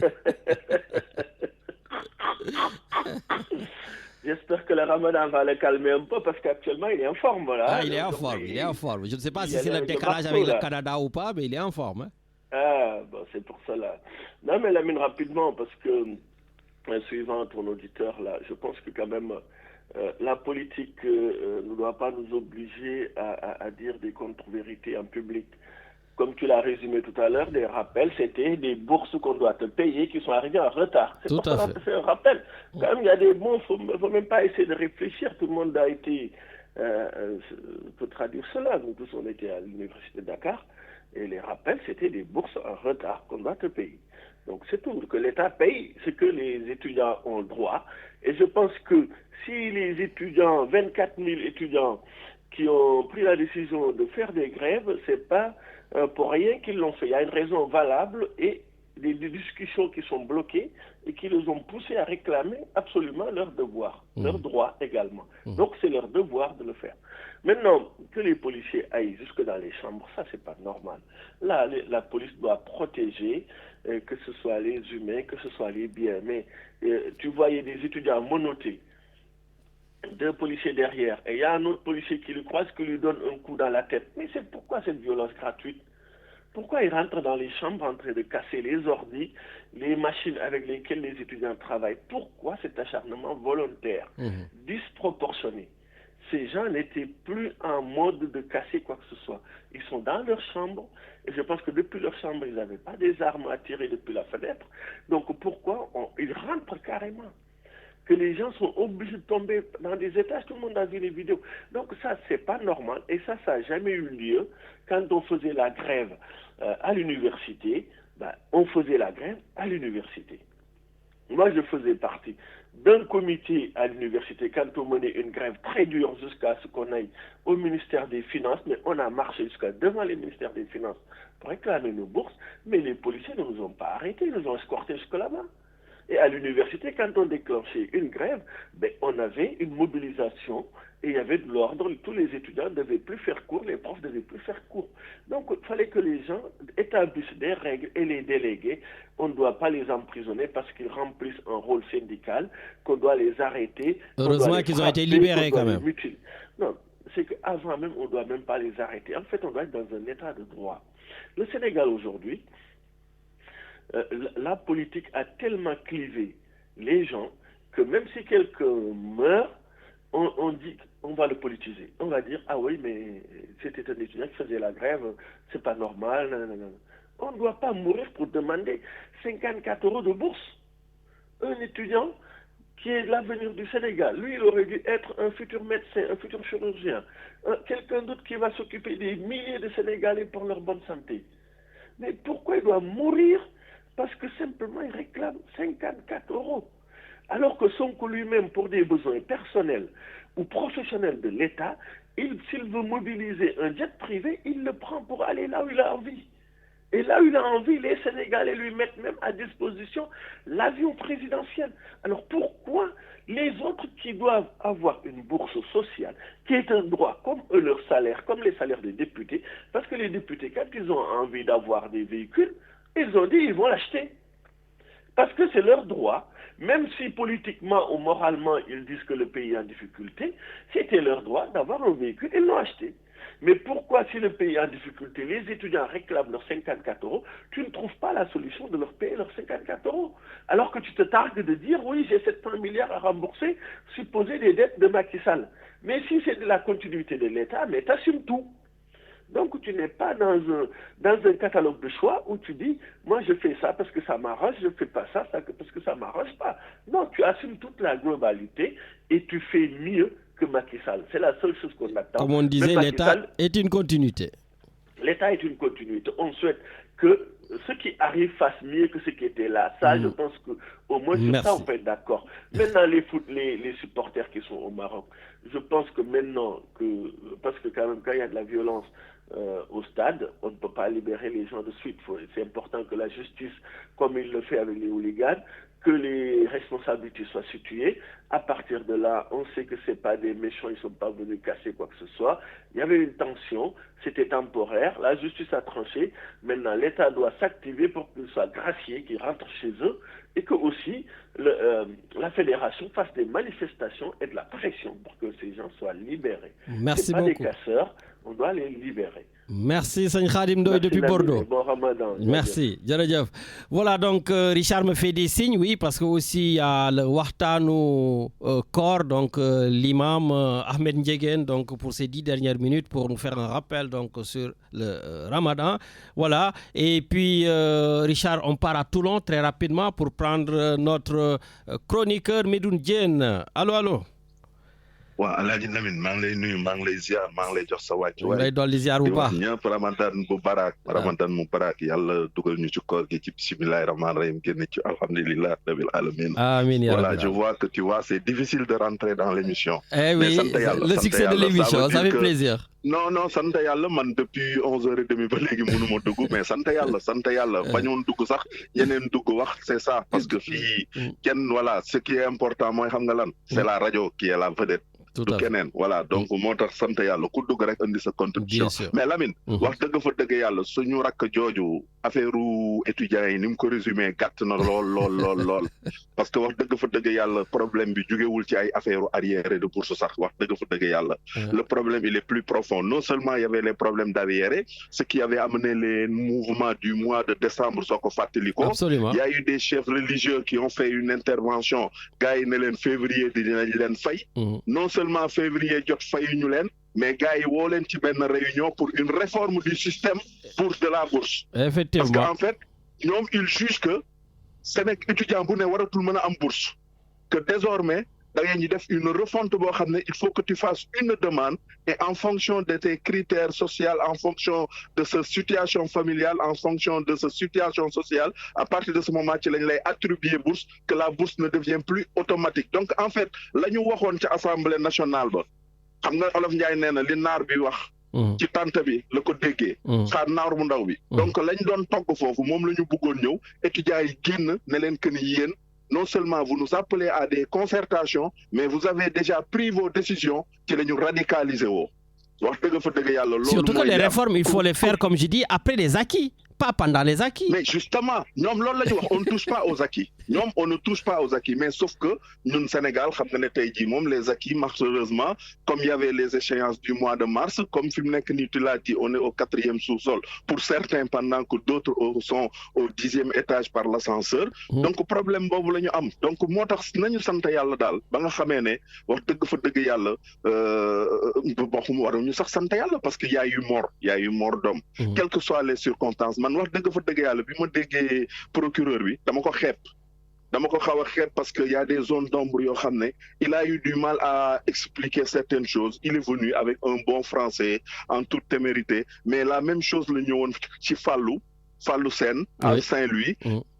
J'espère que le Ramadan va le calmer un peu parce qu'actuellement il est en forme. Voilà. Ah, il est en forme, il est en forme. Je ne sais pas si c'est le décalage avec le Canada ou pas, mais il est en forme. Hein? Ah, bon, c'est pour cela. Non, mais Lamine, rapidement, parce que suivant ton auditeur là, je pense que quand même la politique ne doit pas nous obliger à dire des contre-vérités en public. Comme tu l'as résumé tout à l'heure, des rappels, c'était des bourses qu'on doit te payer qui sont arrivées en retard. C'est pour ça qu'on te fait un rappel. Quand même, il y a des mots, il ne faut même pas essayer de réfléchir. Tout le monde a été, peut traduire cela. Nous tous, on était à l'université de Dakar. Et les rappels, c'était des bourses en retard qu'on doit te payer. Donc c'est tout, que l'État paye ce que les étudiants ont droit. Et je pense que si les étudiants, 24 000 étudiants qui ont pris la décision de faire des grèves, c'est pas pour rien qu'ils l'ont fait. Il y a une raison valable et des discussions qui sont bloquées et qui les ont poussés à réclamer absolument leurs devoirs, leurs droits également. Donc c'est leur devoir de le faire. Maintenant, que les policiers aillent jusque dans les chambres, ça c'est pas normal. Là, la police doit protéger, que ce soit les humains, que ce soit les biens. Mais tu voyais des étudiants menottés, 2 policiers derrière, et il y a un autre policier qui le croise, qui lui donne un coup dans la tête. Mais c'est pourquoi cette violence gratuite? Pourquoi ils rentrent dans les chambres en train de casser les ordi, les machines avec lesquelles les étudiants travaillent? Pourquoi cet acharnement volontaire, disproportionné? Ces gens n'étaient plus en mode de casser quoi que ce soit. Ils sont dans leur chambre, et je pense que depuis leur chambre, ils n'avaient pas des armes à tirer depuis la fenêtre. Donc pourquoi ils rentrent carrément? Que les gens sont obligés de tomber dans des étages, tout le monde a vu les vidéos. Donc ça, c'est pas normal, et ça n'a jamais eu lieu. Quand on faisait la grève à l'université, on faisait la grève à l'université. Moi, je faisais partie d'un comité à l'université quand on menait une grève très dure jusqu'à ce qu'on aille au ministère des Finances, mais on a marché jusqu'à devant le ministère des Finances pour réclamer nos bourses, mais les policiers ne nous ont pas arrêtés, ils nous ont escortés jusque là-bas. Et à l'université, quand on déclenchait une grève, on avait une mobilisation et il y avait de l'ordre. Tous les étudiants ne devaient plus faire cours, les profs ne devaient plus faire cours. Donc, il fallait que les gens établissent des règles et les délégués, on ne doit pas les emprisonner parce qu'ils remplissent un rôle syndical, qu'on doit les arrêter. Heureusement qu'ils ont été libérés quand même. Non, c'est qu'avant même, on ne doit même pas les arrêter. En fait, on doit être dans un état de droit. Le Sénégal aujourd'hui, la politique a tellement clivé les gens que même si quelqu'un meurt, on dit qu'on va le politiser. On va dire, ah oui, mais c'était un étudiant qui faisait la grève, c'est pas normal. Non. On ne doit pas mourir pour demander 54 € de bourse. Un étudiant qui est l'avenir du Sénégal, lui, il aurait dû être un futur médecin, un futur chirurgien, quelqu'un d'autre qui va s'occuper des milliers de Sénégalais pour leur bonne santé. Mais pourquoi il doit mourir? Parce que simplement il réclame 54 €. Alors que Sonko lui-même, pour des besoins personnels ou professionnels de l'État, s'il veut mobiliser un jet privé, il le prend pour aller là où il a envie. Et là où il a envie, les Sénégalais lui mettent même à disposition l'avion présidentiel. Alors pourquoi les autres qui doivent avoir une bourse sociale, qui est un droit comme eux, leur salaire, comme les salaires des députés, parce que les députés, quand ils ont envie d'avoir des véhicules, ils ont dit qu'ils vont l'acheter. Parce que c'est leur droit, même si politiquement ou moralement ils disent que le pays est en difficulté, c'était leur droit d'avoir un véhicule, ils l'ont acheté. Mais pourquoi, si le pays est en difficulté, les étudiants réclament leurs 54 €, tu ne trouves pas la solution de leur payer leurs 54 €? Alors que tu te targues de dire, oui, j'ai 700 milliards à rembourser, supposé des dettes de Macky Sall. Mais si c'est de la continuité de l'État, mais t'assumes tout. Donc tu n'es pas dans un catalogue de choix où tu dis, moi je fais ça parce que ça m'arrange, je ne fais pas ça parce que ça ne m'arrange pas. Non, tu assumes toute la globalité et tu fais mieux que Macky Sall. C'est la seule chose qu'on attend. Comme on disait, l'État est une continuité. L'État est une continuité. On souhaite que ceux qui arrivent fassent mieux que ceux qui étaient là. Ça, je pense qu'au moins sur ça, on peut être d'accord. Maintenant, les supporters qui sont au Maroc, je pense que maintenant, parce que quand même, quand il y a de la violence au stade, on ne peut pas libérer les gens de suite. C'est important que la justice, comme il le fait avec les hooligans, que les responsabilités soient situées. À partir de là, on sait que ce n'est pas des méchants, ils ne sont pas venus casser quoi que ce soit. Il y avait une tension, c'était temporaire, la justice a tranché. Maintenant, l'État doit s'activer pour qu'ils soient graciés, qu'ils rentrent chez eux, et que aussi la fédération fasse des manifestations et de la pression pour que ces gens soient libérés. Merci beaucoup. Pas des casseurs, on doit les libérer. Merci Seigne Khadim Ndoye depuis Bordeaux. Bon Ramadan. Merci. Djaradjaf. Voilà, donc Richard me fait des signes, oui, parce que aussi il y a le Wahtanu Kor, donc l'imam Ahmed Ndiegen, donc pour ces 10 dernières minutes pour nous faire un rappel donc sur le Ramadan. Voilà. Et puis Richard, on part à Toulon très rapidement pour prendre notre chroniqueur Medoune Diène. Allô. waaw Alaaji Lamine maa ngi lay nuyu maa ngi lay ziar maa ngi lay jox sa wàcc waaye lay dolli ziar bu baax ñëpp ramadan mu barak yàlla dugal ñu ci koor gi ci bismillahi rahmani rahim génn ci alhamdulillah rabbil alamin amiin voilà je vois que tu vois c'est difficile de rentrer dans l'émission oui le succès de l'émission ça fait plaisir non sant yàlla man depuis 11h30 ba léegi mënuma dugg mais sant yàlla bañoon dugg sax yeneen dugg wax c'est ça parce que fii kenn voilà ce qui est important mooy xam nga lan c'est la radio qui est la vedette du keneen voilà donc moo tax sant yàlla ku dugg rek indi sa contribution mais Lamine wax dëgg fa dëgg yàlla suñu rakk jooju affaire étudiants yi ni mu ko résumé gàtt na lool parce que wax dëgg fa dëgg yàlla problème bi jógewul ci ay affaire arriéré de bourse sax wax dëgg fa dëgg yàlla le problème il est plus profond non seulement il y avait les problèmes d'arriéré ce qui avait amené les mouvements du mois de décembre soo ko fàttaliko il y a eu des chefs religieux qui ont fait une intervention gars yi ne leen février dinañ leen fay non seulement février jot fayuñu leen mais gars yi woo leen ci benn réunion pour une réforme du système bourse de la bourse. Effectivement. Parce qu'en fait ñoom ils jugent que Sénégal étudiant bu ne waratul mën a am bourse que désormais da ngeen ñu def une refonte boo xam ne il faut que tu fasses une demande et en fonction de tes critères sociaux en fonction de sa situation familiale en fonction de sa situation sociale à partir de ce moment ci lañ lay attribuer bourse que la bourse ne devient plus automatique donc en fait la ñu waxoon ci assemblée nationale ba xam nga Olof Njaay nee na li naar bi wax ci tante bi la ko déggee xaar naar bu ndaw bi donc lañ doon togg foofu moom la ñu bëggoon ñëw étudiants yi génn ne leen que ni yéen non seulement vous nous appelez à des concertations, mais vous avez déjà pris vos décisions qui les radicaliser. Surtout que les réformes, il faut les faire, comme je dis, après les acquis, pas pendant les acquis. Mais justement, on ne touche pas aux acquis. On ne touche pas aux acquis. Mais sauf que nous, au Sénégal, les acquis, malheureusement, comme il y avait les échéances du mois de mars, comme tu l'as dit, on est au 4e sous-sol. Pour certains, pendant que d'autres sont au 10e étage par l'ascenseur. Donc, le problème, c'est que donc, moi, je suis sant yalla dal ba nga xamé né wax deug fa deug yalla waxum waru ñu sax sant yalla parce qu'il y a eu mort d'homme quelles que soient les circonstances man man wax dëgg fa dëgg yàlla bi ma déggee procureur bi dama ko xeeb parce que y a des zones d'ombre yoo xam ne il a eu du mal à expliquer certaines choses il est venu avec un bon français en toute témérité mais la même chose la ñëwoon ci Fallou Sène à Saint-Louis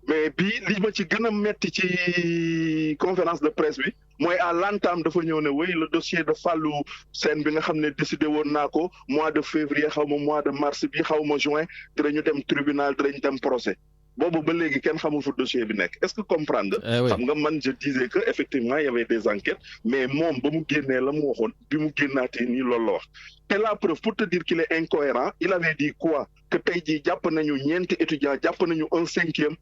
mais bi li ma ci gën a metti ci conférence de presse bi mooy à l'entame dafa ñëw ne oui le dossier de Fallou Sène bi nga xam ne décidé woon naa ko mois de février xaw ma mois de mars bi xaw ma juin dinañu dem tribunal dinañu dem procès boobu ba léegi kenn xamul fu dossier bi nekk est-ce que comprendre xam nga man je disais que effectivement il y avait des enquêtes mais moom ba mu génnee la mu waxoon bi mu génnaatee nii loolu la wax te la preuve pour te dire qu'il est incohérent il avait dit quoi que tey jii jàpp nañu ñeenti étudiants jàpp nañu un 5e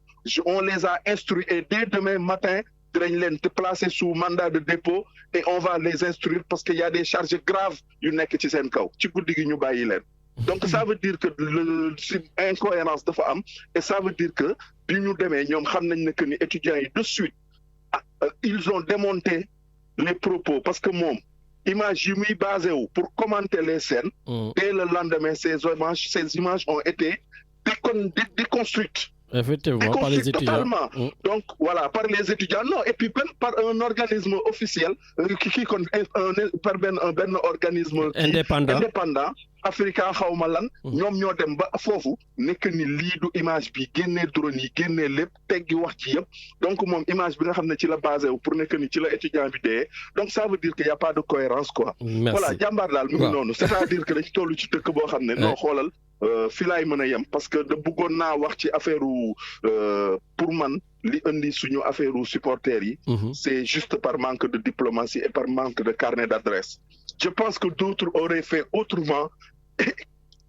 on les a instruits et dès demain matin dinañ leen te placer sous mandat de dépôt et on va les instruire parce que y a des charges graves yu nekk ci seen kaw ci guddi gi ñu bàyyi leen donc ça veut dire que incohérence dafa am et ça veut dire que bi ñu demee ñoom xam nañ ne que ni étudiants yi de suite ils ont démonté les propos parce que moom image yi muy basé wu pour commenter les scènes dès le lendemain ces images ont été déconstruites. Effectivement, par les étudiants. Totalement. Donc, voilà, par les étudiants. Non, et puis par un organisme officiel, par un organisme indépendant, africain xawma lan ñoom ñoo dem ba foofu nekk ni lii du image bi génnee drone yi génnee lépp teggi wax ci yëpp donc moom image bi nga xam ne ci la basé wu pour nekk ni ci la étudiant bi dee donc ça veut dire que y a pas de cohérence quoi. Voilà jàmbaar daal mu ngi noonu c'est-à-dire que dañ toll ci dëkk boo xam ne non xoolal fii laay mën a yem parce que da bëggoon naa wax ci affaire pour man li indi suñu affaire supporters yi c'est juste par manque de diplomatie et par manque de carnet d'adresse. Je pense que d'autres auraient fait autrement,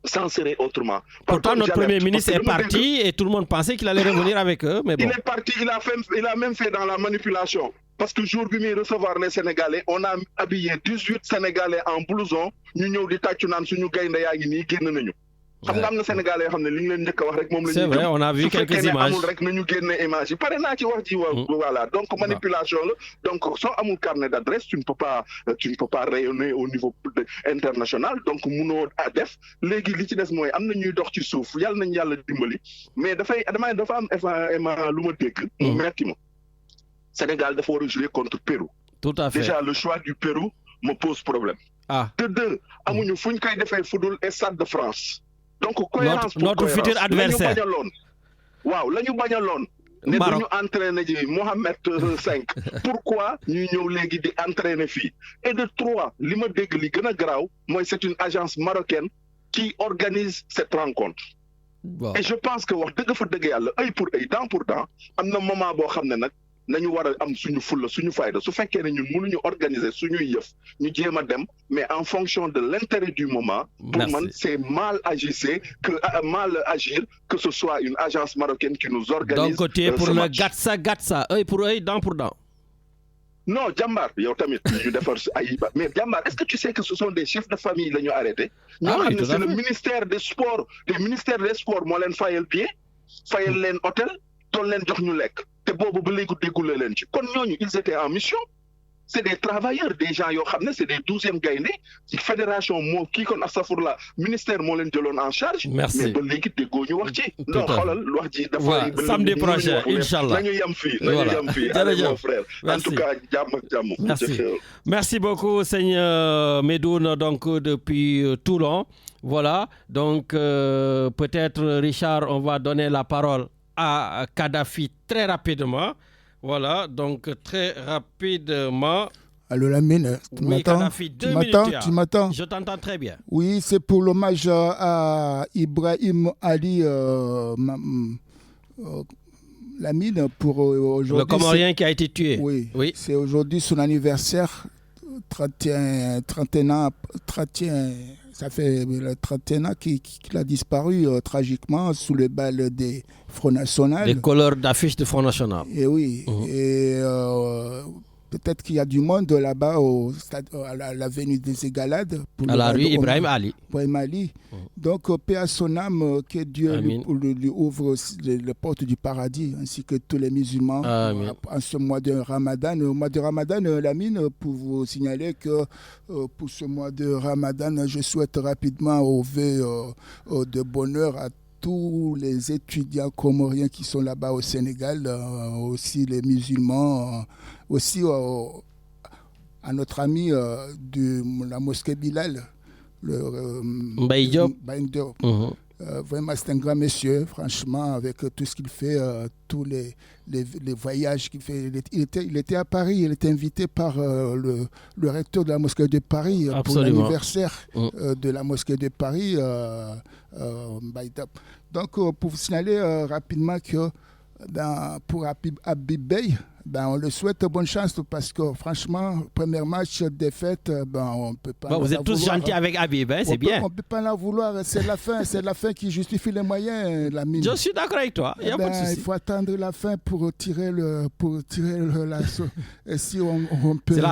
s'en serait autrement. Pourtant, notre Premier ministre est parti et tout le monde pensait qu'il allait revenir avec eux. Mais bon. Il est parti, il a même fait dans la manipulation. Parce que jour où il recevoir les Sénégalais, on a habillé 18 Sénégalais en blouson. Nous avons dit que nous avons dit xam nga am na Sénégalais yoo xam ne li ñu leen njëkk a wax rek moom la ñuy. C'est vrai, on a vu quelques images amul rek nañu génne image yi pare naa ci wax ji voilà donc manipulation la donc soo amul carnet d'adresse tu ne peux pas rayonner au niveau international donc munoo def léegi li ci des mooy am na ñuy dox ci suuf yàlla nañu yàlla dimbali mais dafa am lu ma dégg. mu metti ma Sénégal dafa war a jouer contre Pérou. Tout à fait. Déjà le choix du Pérou me pose problème. Te deux amuñu fu ñu koy defee fudul Stade de France. Donc cohérence notre futur adversaire waaw la ñu bañaloon ne duñu entraîner ji Mohamed V pourquoi ñu ñëw léegi di entraîner fii et de trois li ma dégg li gën a garaaw mooy c'est une agence marocaine qui organise cette rencontre et je pense que wax dëgg fa dëgg yàlla œil pour œil dent pour dent am na moment boo xam ne nag nañu war a am suñu fulla suñu fayda su fekkee ne ñun mënuñu organiser suñuy yëf ñu jéem a dem mais en fonction de l'intérêt du moment. Pour man c'est mal agir que ce soit une agence marocaine qui nous organise. Donc tu es pour le gatsa œil pour œil dent pour dent. Non Jambar yow tamit ñu defar ay mais Jambar est-ce que tu sais que ce sont des chefs de famille la ñu arrêté. ñoo xam ne c'est le ministère des sports moo leen fayal billet fayal leen hôtel doon leen jox ñu lekk. te boobu ba léegi déggule leen ci kon ñooñu ils étaient en mission c'est des travailleurs des gens yoo xam ne c'est des 12e gaynde ci fédération moo kii kon astafurlah ministère moo leen jëloon en charge. Merci mais ba léegi déggoo ñu wax ci. non xoolal wax ji dafa. samedi prochain inchallah nañu yem fii nañu yem fii. jërëjëf mon frère. En tout cas jàmm ak jàmm. Merci beaucoup sëñ Medoune donc depuis Toulon voilà donc peut-être Richard on va donner la parole à Kadhafi très rapidement. Voilà, donc très rapidement. Allô Lamine, tu m'entends? Kadhafi, 2 minutes. Tu m'entends? Je t'entends très bien. Oui, c'est pour l'hommage à Ibrahim Ali Lamine pour aujourd'hui. Le Comorien qui a été tué. Oui. C'est aujourd'hui son anniversaire. 31 ans. Ça fait le 31 ans qu'il a disparu tragiquement sous les balles des Front National. Les couleurs d'affiche du Front National. Et oui. Et peut-être qu'il y a du monde là-bas à l'avenue des Égalades. À la rue Ibrahim Ali. Donc, paix à son âme, que Dieu lui ouvre les portes du paradis, ainsi que tous les musulmans. En ce mois de Ramadan. Au mois de Ramadan, Lamine, pour vous signaler que pour ce mois de Ramadan, je souhaite rapidement au vœu de bonheur à tous les étudiants comoriens qui sont là-bas au Sénégal, aussi les musulmans, aussi à notre ami de la mosquée Bilal, Mbaye Diop. Vraiment, c'est un grand monsieur, franchement, avec tout ce qu'il fait, tous les voyages qu'il fait. Il était à Paris, il était invité par le recteur de la mosquée de Paris pour l'anniversaire de la mosquée de Paris. Donc, pour vous signaler rapidement que pour Habib Beye, on le souhaite bonne chance parce que franchement, premier match défaite, on peut pas. Vous êtes tous gentils avec Habib, c'est bien. On peut pas la vouloir, c'est la fin qui justifie les moyens, la mine. Je suis d'accord avec toi, il y a pas de souci. Il faut attendre la fin pour tirer l'assaut. Et si on peut. C'est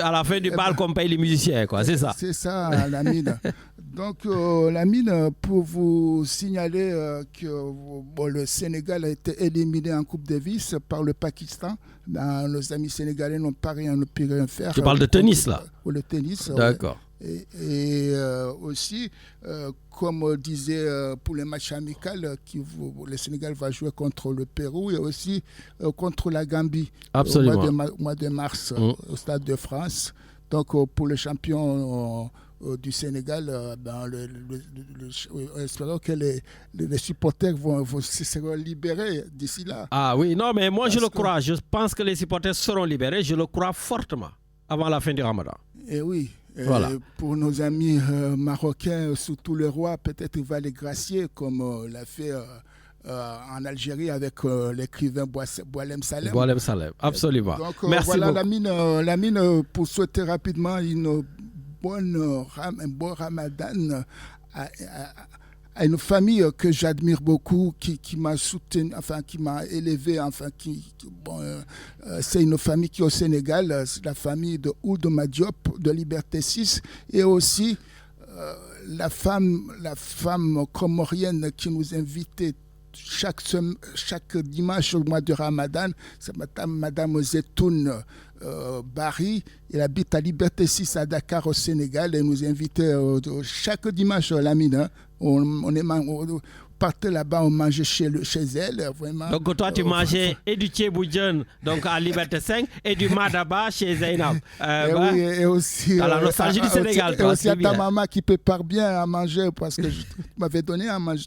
à la fin du bal qu'on paye les musiciens, quoi. C'est ça. C'est ça, la mine. Donc, la mine, pour vous signaler que le Sénégal a été éliminé en Coupe Davis par le Pakistan. Nos amis sénégalais n'ont pas pu rien faire. Tu parles de tennis, là? Pour le tennis. D'accord. Et aussi, comme disait pour les matchs amicaux, le Sénégal va jouer contre le Pérou et aussi contre la Gambie. Absolument. Au mois de mars, au Stade de France. Donc, pour le champion du Sénégal, espérons que les supporters seront libérés d'ici là. Ah oui, non, mais moi je le crois. Je pense que les supporters seront libérés. Je le crois fortement avant la fin du Ramadan. Et oui. Voilà. Pour nos amis marocains, surtout le roi, peut-être il va les gracier comme l'a fait en Algérie avec l'écrivain Boualem Salem. Boualem Salem, absolument. Donc, merci voilà beaucoup. la mine pour souhaiter rapidement un bon Ramadan à une famille que j'admire beaucoup, qui m'a soutenu, enfin qui m'a élevé, enfin c'est une famille qui est au Sénégal, c'est la famille de Ould Madiop de Liberté 6 et aussi la femme comorienne qui nous invitait chaque dimanche au mois de Ramadan, c'est Madame Zetoun Barry. Elle habite à Liberté 6 à Dakar au Sénégal et nous invitait chaque dimanche à la mine. On partait là-bas, on mangeait chez elle. Vraiment. Donc toi, tu mangeais et du Tchéboudian, donc à Liberté 5, et du Madaba chez Zainab. Oui, et aussi à la nostalgie du Sénégal. Et aussi à ta maman qui prépare bien à manger parce que tu m'avais donné à manger.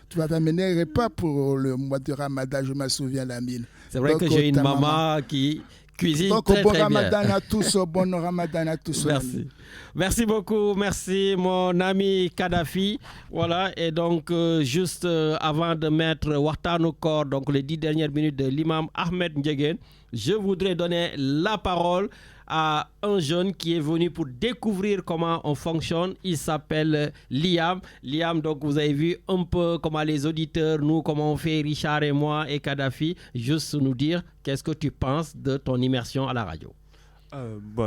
Tu m'avais amené un repas pour le mois de Ramadan, je me souviens, la mine. C'est vrai que j'ai une maman qui cuisine donc, très, bon très Ramadan bien. À tous, bon Ramadan à tous. Merci. Merci beaucoup, merci mon ami Kadhafi. Voilà, et donc juste avant de mettre Wartanu Kor, donc les 10 dernières minutes de l'imam Ahmed Ndiéguène, je voudrais donner la parole à un jeune qui est venu pour découvrir comment on fonctionne. Il s'appelle Liam. Liam, donc vous avez vu un peu comment les auditeurs, nous, comment on fait, Richard et moi et Kadhafi, juste nous dire qu'est-ce que tu penses de ton immersion à la radio.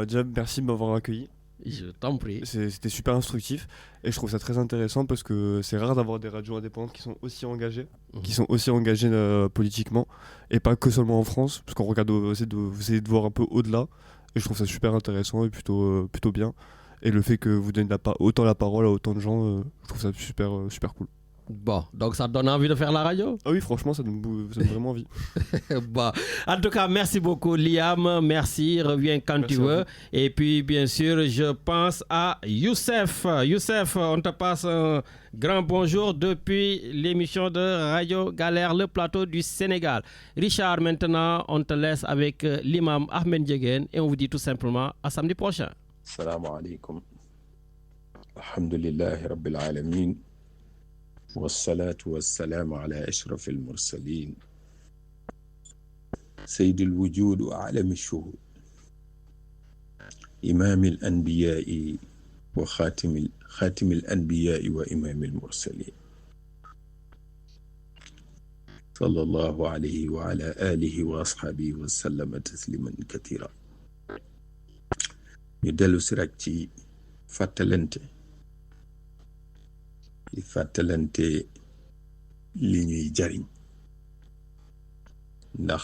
Déjà, merci de m'avoir accueilli. Je t'en prie. C'était super instructif et je trouve ça très intéressant parce que c'est rare d'avoir des radios indépendantes qui sont aussi engagées, politiquement et pas que seulement en France, parce qu'on regarde vous essayez de voir un peu au-delà et je trouve ça super intéressant et plutôt bien. Et le fait que vous donnez autant la parole à autant de gens, je trouve ça super cool. Bon, donc ça te donne envie de faire la radio? Ah oui, franchement, ça donne vraiment envie. Bon, en tout cas, merci beaucoup Liam, merci, reviens quand tu veux. Et puis, bien sûr, je pense à Youssef. Youssef, on te passe un grand bonjour depuis l'émission de Radio Galère, le plateau du Sénégal. Richard, maintenant, on te laisse avec l'imam Ahmed Ndiéguène et on vous dit tout simplement à samedi prochain. Salam alaikum. Alhamdulillahi Rabbil Alamin. والصلاة والسلام على أشرف المرسلين سيد الوجود وأعلم الشهود إمام الأنبياء خاتم الأنبياء وإمام المرسلين صلى الله عليه وعلى آله وأصحابه وسلم تسليما كثيرا يدل سرقتي فاتلنتي di fàttalante li ñuy jariñ ndax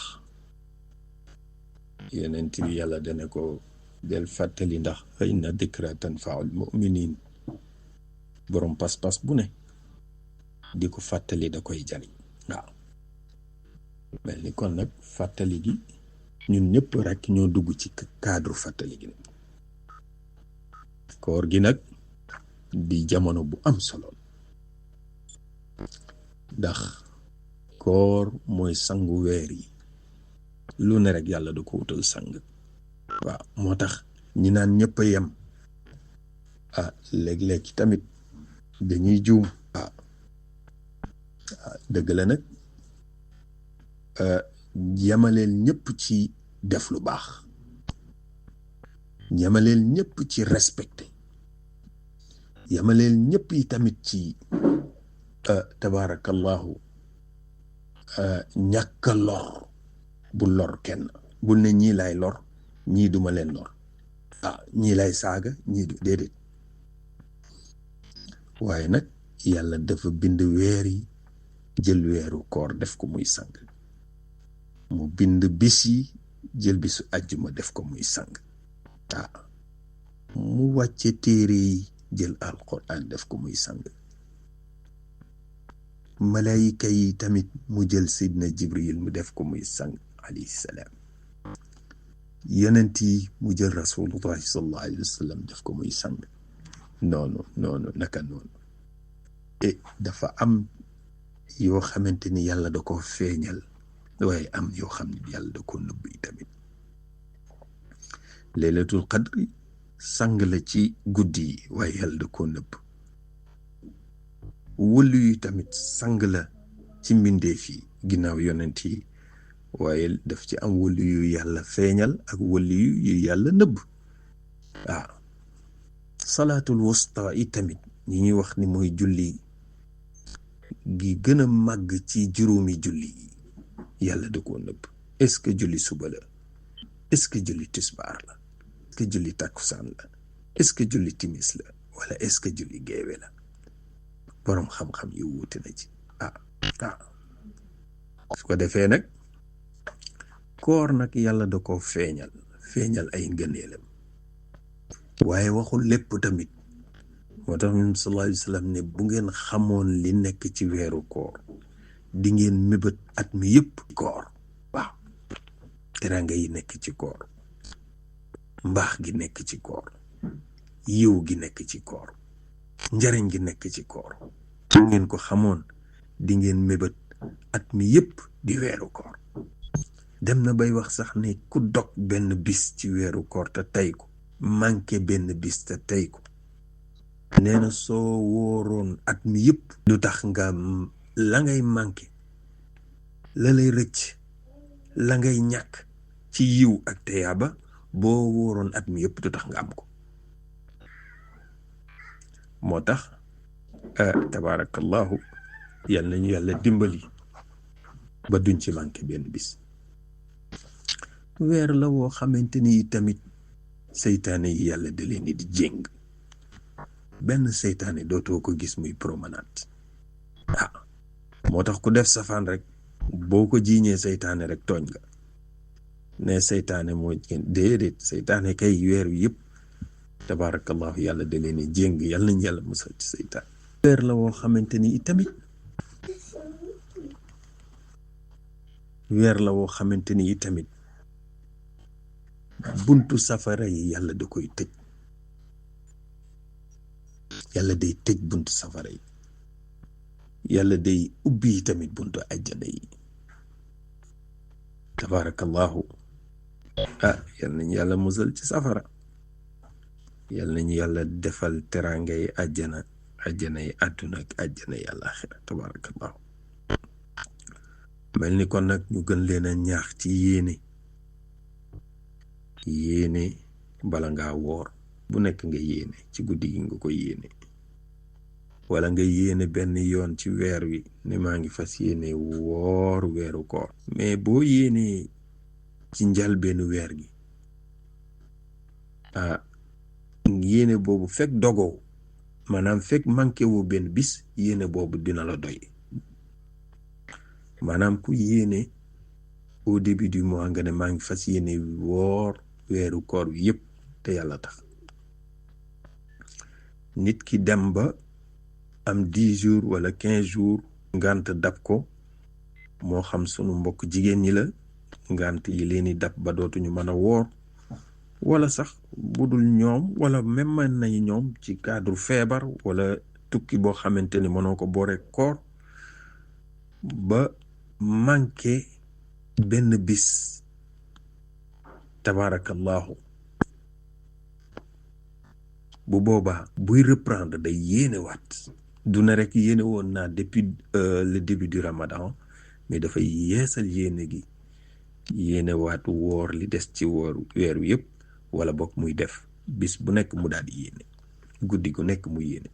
yeneen bi yàlla dana ko del fàttali ndax fa inna dikra tanfaul muminin borom pas-pas bu ne di ko fàttali da koy jariñ waaw mel ni kon nag fàttali gi ñun ñëpp rek ñoo dugg ci cadre fàttali gi nag koor gi nag di jamono bu am solo ndax koor mooy sangu weer yi lu ne rek yàlla da ko wutal sang waaw moo tax ñi naan ñëpp a yem léeg-léeg tamit dañuy juum dëgg la nag yemaleel ñëpp ci def lu baax yemaleel ñëpp ci respecté yemaleel ñëpp yi tamit ci tabarakallahu ñàkk lor bu lor kenn bul ne ñii lay lor ñii duma leen lor ñii lay saaga ñii du déedéet waaye nag yàlla dafa bind weer yi jël weeru koor def ko muy sang mu bind bis yi jël bisu àjjuma def ko muy sang mu wàcce téere yi jël alquran def ko muy sang malaayika yi tamit mu jël sidna jibril mu def ko muy sang alayhi salaam yonent yi mu jël rasulullahi sallallahu alayhi wa sallam def ko muy sang noonu naka noonu dafa am yoo xamante ni yàlla da ko feeñal waaye am yoo xam ne yàlla da ko nëbb yi tamit laylatul qadri sang la ci guddi yi waaye yàlla da ko nëbb wëlu yi tamit sang la ci mbindeef yi ginnaaw yonent yi waaye daf ci am wëlu yu yàlla feeñal ak wëlu yu yàlla nëbb salaatul wusta yi tamit ñi ñuy wax ni mooy julli gi gën a màgg ci juróomi julli yi yàlla da koo nëbb est-ce que julli suba la est-ce que julli tisbaar la est-ce que julli takkusaan la est-ce que julli timis la wala est-ce que julli geewe la boroom xam-xam yi wuute na ci su ko defee nag koor nag yàlla da ko feeñal ay ngëneelam waaye waxul lépp tamit moo tax ñun sallallahu alayhi wa sallam ne bu ngeen xamoon li nekk ci weeru koor di ngeen mébét at mi yëpp koor waaw teraanga yi nekk ci koor mbaax gi nekk ci koor yiw gi nekk ci koor njariñ gi nekk ci koor bu ngeen ko xamoon di ngeen mébét at mi yëpp di weeru koor dem na bay wax sax ne ku dog benn bis ci weeru koor te tey ko manqué benn bis te tey ko nee na soo wóoroon at mi yëpp lu tax nga la ngay manqué la lay rëcc la ngay ñàkk ci yiw ak teyaaba boo wóoroon at mi yëpp du tax nga am ko moo tax tabarakallahu yal nañu yàlla dimbali ba duñ ci manqué benn bis weer la woo xamante ni tamit seytaane yi yàlla da leen di jéng benn seytaane dootoo ko gis muy promenade moo tax ku def safaan rek boo ko jiiñee seytaane rek tooñ nga ne seytaane moo déedéet seytaane kay weer wi yëpp tabarakallahu yàlla da leen di jéng yàlla nañ yàlla musal ci seytaane weer la woo xamante ni tamit weer la woo xamante ni tamit buntu safara yi yàlla da koy tëj yàlla day tëj buntu safara yi yàlla day ubbi tamit buntu àjjana yi tabarakallahu yal nañu yàlla musal ci safara yal nañu yàlla defal teraanga yi àjjana yi àdduna ak àjjana yi àllaaxira tabarakallahu mel ni kon nag ñu gën leen a ñaax ci yéene bala ngaa woor bu nekk nga yéene ci guddi gi nga ko yéene wala nga yéene benn yoon ci weer wi ne maa ngi fas yéene woor weeru koor mais boo yéenee ci njëlbéenu weer gi yéene boobu fekk dogoo maanaam fekk manqué woo benn bis yéene boobu dina la doy maanaam ku yéene au début du mois nga ne maa ngi fas yéene woor weeru koor wi yëpp te yàlla tax nit ki dem ba am 10 jours wala 15 jours ngant dab ko moo xam sunu mbokk jigéen ñi la ngant yi leeni dab ba dootuñu mën a woor wala sax budul ñoom wala même mën nañu ñoom ci cadre feebar wala tukki boo xamante ni mënoo ko boore koor ba manqué benn bis tabarakallahu bu boobaa buy reprendre day yéene waat du ne rek yéene woon naa depuis le début du ramadan mais dafay yeesal yéene gi yéene waat woor li des ci weer wi yëpp wala bokk muy def bis bu nekk mu daal di yéene guddi gu nekk mu yéene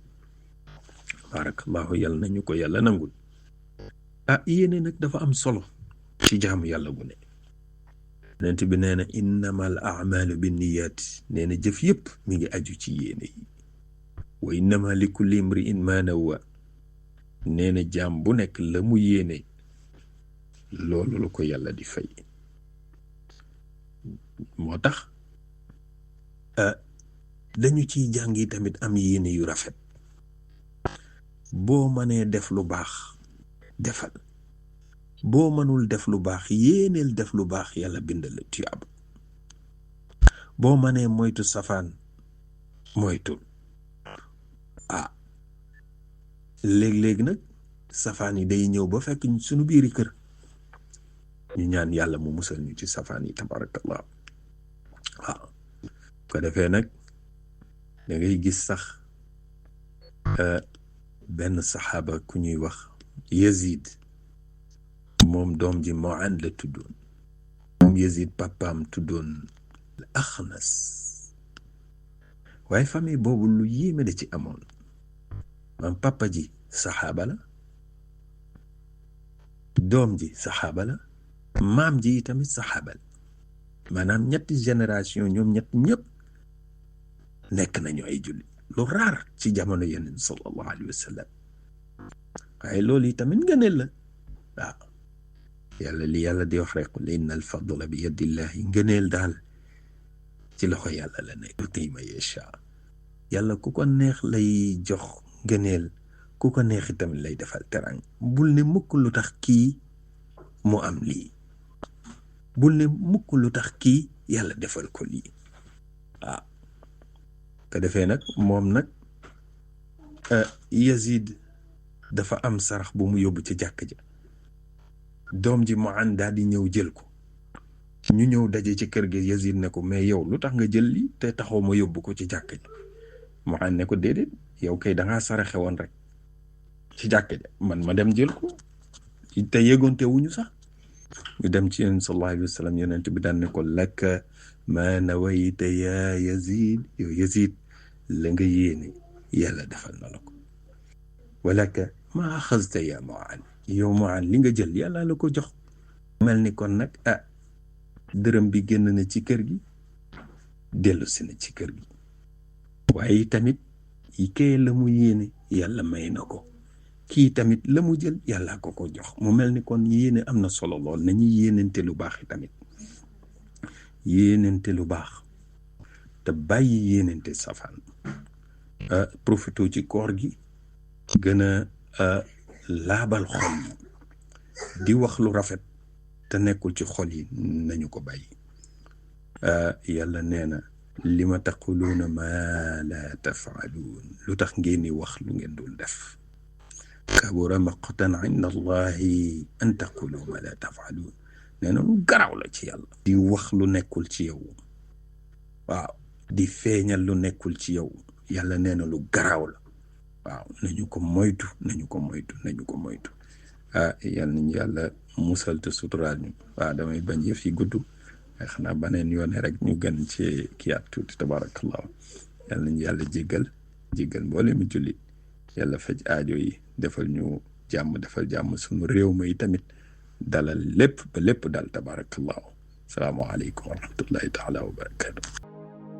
barakallahu yàlla nañu ko yàlla nangul yéene nag dafa am solo ci jaamu yàlla gu ne nent bi nee na innamal a'malu binniyat nee na jëf yëpp mi ngi aju ci yéene yi wa innama li kulli imri'in ma nawa nee na jaam bu nekk la mu yéene loolu la ko yàlla di fay moo tax dañu ciy jàngi tamit am yéene yu rafet boo mënee def lu baax defal boo mënul def lu baax yéeneel def lu baax yàlla bindal la tuyaaba boo mënee moytu safaan moytul léeg-léeg nag safaan yi day ñëw ba fekk suñu biiri kër ñu ñaan yàlla mu musal ñu ci safaan yi tabarakallah ko defee nag da ngay gis sax benn saxaaba ku ñuy wax Yazid moom doom ji Mu'an la tuddoon moom Yazid papaam tuddoon Axnas waaye famille boobu lu yéeme da ci amoon maam papa ji saxaaba la doom ji saxaaba la maam ji tamit saxaaba la maanaam ñetti génération ñoom ñëpp nekk nañu ay julli lu raar ci jamono yeneen sallallahu alayhi wa sallam waaye loolu yi tamit ngëneel la waaw yàlla li yàlla di wax rek qul inna al fadla bi yadillahi ngëneel daal ci loxo yàlla la nekk yu'ti man yasha yàlla ku ko neex lay jox ngëneel ku ko neex tamit lay defal terang bul ne mukk lu tax kii mu am lii bul ne mukk lu tax kii yàlla defal ko lii waaw te defee nag moom nag Yazid dafa am sarax bu mu yóbbu ci jàkk ja doom ji Mu'an daal di ñëw jël ko ñu ñëw daje ci kër gi Yazid ne ko mais yow lu tax nga jël li te taxaw ma yóbbu ko ci jàkk ja Mu'an ne ko déedéet yow kay dangaa saraxe woon rek ci jàkk ja man ma dem jël ko te yëgoonte wuñu sax ñu dem ci yonent sallallahu alayhi wa sallam yonent bi daan ne ko laka ma nawayta ya Yazid yow Yazid la nga yéene yàlla defal na la ko walaka ma axasta ya Mu'an yow Mu'an li nga jël yàlla la ko jox mel ni kon nag dërëm bi génn na ci kër gi dellu si na ci kër gi waaye tamit yi kay la mu yéene yàlla may na ko kii tamit la mu jël yàlla ko ko jox mu mel ni kon yéene am na solo lool nañu yéenente lu baax yi tamit yéenente lu baax te bàyyi yéenente safaan profito ci koor gi gën a laabal xol yi di wax lu rafet te nekkul ci xol yi nañu ko bàyyi yàlla nee na lima taquluuna ma la tafaaluun lu tax ngeen di wax lu ngeen dul def kabura maqtan inda allahi an taqulu ma la tafaaluun nee na lu garaaw la ci yàlla di wax lu nekkul ci yow waaw di feeñal lu nekkul ci yow yàlla nee na lu garaaw la waaw nañu ko moytu nañu ko moytu yàlla nañu yàlla musal te suturaal ñu waaw damay bañ yëf yi gudd waaye xanaa baneen yoone rek ñu gën ci kiyaat tuuti tabarakallahu yàlla nañu yàlla jéggal mboole mi jullit yàlla faj aajo yi defal ñu jàmm defal jàmm sunu réew mi tamit dalal lépp ba lépp dal tabarakallahu salaamaaleykum wa rahmatullahi taala wa barakatu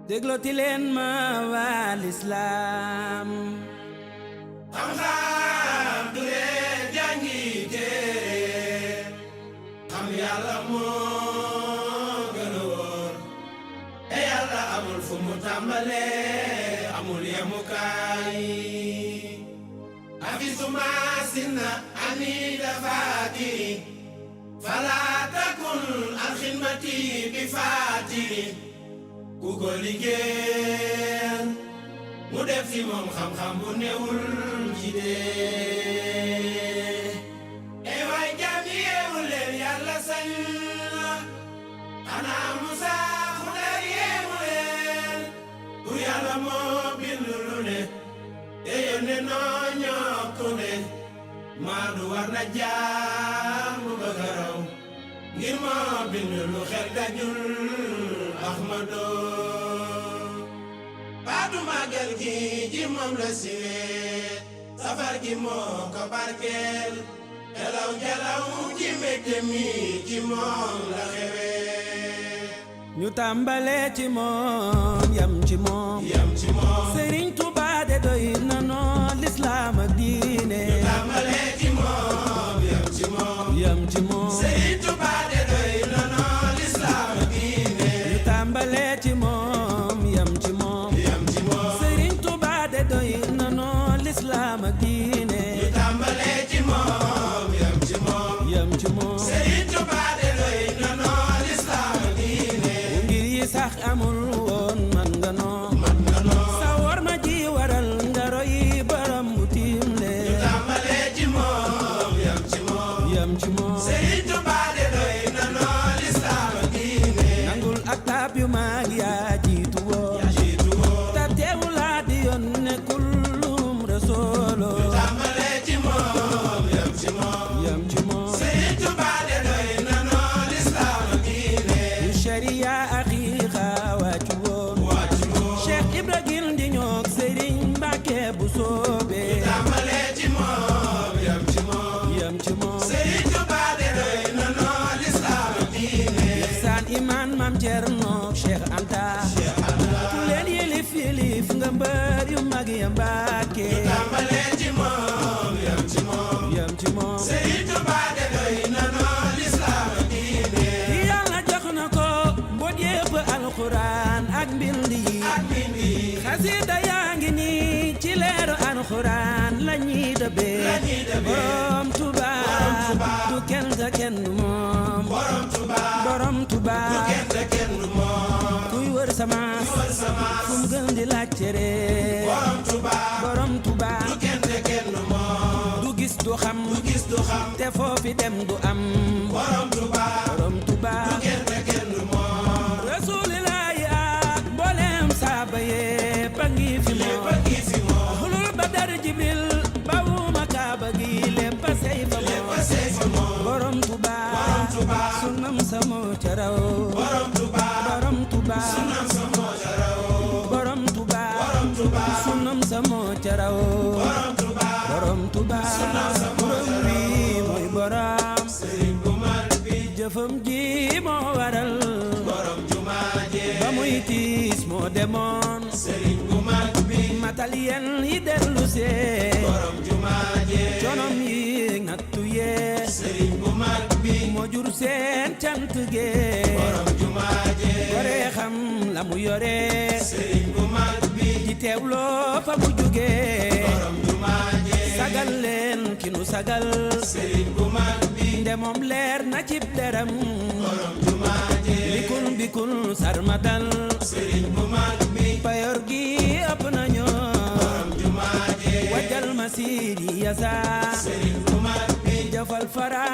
dégloti leen ma waa lislaam xam-xam du leen jàngi téere xam yàlla moo gën a wóor te yàlla amul fu mu tàmbalee amul yemukaay سنة عميد فاتري فلا تكن الخدمة بفاتري كوكو ليجين مدف في مم خم خم بنيول جدي ايوا جامي ولين يالا سنة أنا موسى خدري ولين ويالا مو بنلوني eyone no ñokune maadu war na jaam bu bagaraw ngir mo bind lu xel dajul ahmado baatu magal gi ji moom la siwe safar gi moo ko barkeel elaw jalaw ci mbégte mi ci moom la xewe ñu tàmbale ci moom yam ci moom Sëriñ Tuubaa de doy na noo lislaam ak diine ñu tàmbale ci moom yam ci moom Sëriñ Tuubaa de doy na noo lislaam ak diine ñu tàmbale ci moom yam ci moom Sëriñ Tuubaa de doy na noo lislaam ak diine ñu tàmbale ci moom yam ci moom Sëriñ Tuubaa de doy na noo lislaam ak diine ngir yi sax amul woon man nga noo sa war ma ji waral nga roy baram bu tiim le ñu tàmbale ci moom yam ci moom Sëriñ Tuubaa de doy na noo lislaam ak diine nangul ak taab yu mag yaa jiitu woon ta teewu laa di yoon ne kullum rasoolo ñu tàmbale ci moom yam ci moom Sëriñ Tuubaa de doy na noo lislaam ak diine yu sharia aqiiqa wàccu woon Cheikh Ibrahim di ñoog Sëriñ Mbàkke bu soobe ñu tàmbale ci moom yam ci moom Sëriñ Tuubaa de doy na noo lislaam ak diine ihsaan iman mam Cerno Cheikh Anta ku leen yilif nga mbër yu mag ya Mbàkke ñu tàmbale ci moom yam ci moom Sëriñ Tuubaa de doy na noo lislaam ak diine Yàlla jox na ko mbóot yépp alxuraan ak mbind yi xasida yaa ngi nii ci leeru alxuraan la ñuy dëbbee borom Tuubaa du kenn te kenn du moom borom Tuubaa du kenn te kenn du moom kuy wër sama fu mu gën di laajte ree borom Tuubaa du kenn te kenn du moom du gis du xam te foofi dem du am borom Tuubaa du kenn te kenn du moom rasuulillaahi ak mboolem saaba yépp a ngi fi moom xulul Badar Jibril bawuma Kaaba gi lépp a sey fa moom borom Tuubaa sunam sa moo ca raw borom Tuubaa borom Tuubaa sunam sa moo ca raw borom Tuubaa borom wi mooy borom sëriñ bu mag bi jëfam ji moo waral borom jumaa je ba muy tiis moo demoon sëriñ bu mag bi matal yen yi dellu see borom jumaa je conom yi nattu yee sëriñ bu mag bi moo jur seen cant gee borom jumaa je gore xam la mu yore sëriñ bu mag bi di teewloo fa mu jugee borom jumaa je sagal leen ki nu sagal sëriñ bu mag bi nde moom leer na cib deram borom jumaa je bikul sarmadal sëriñ bu mag bi payor gi ëpp nañu borom jumaa je wajal masiri yasa sëriñ bu mag bi jafal fara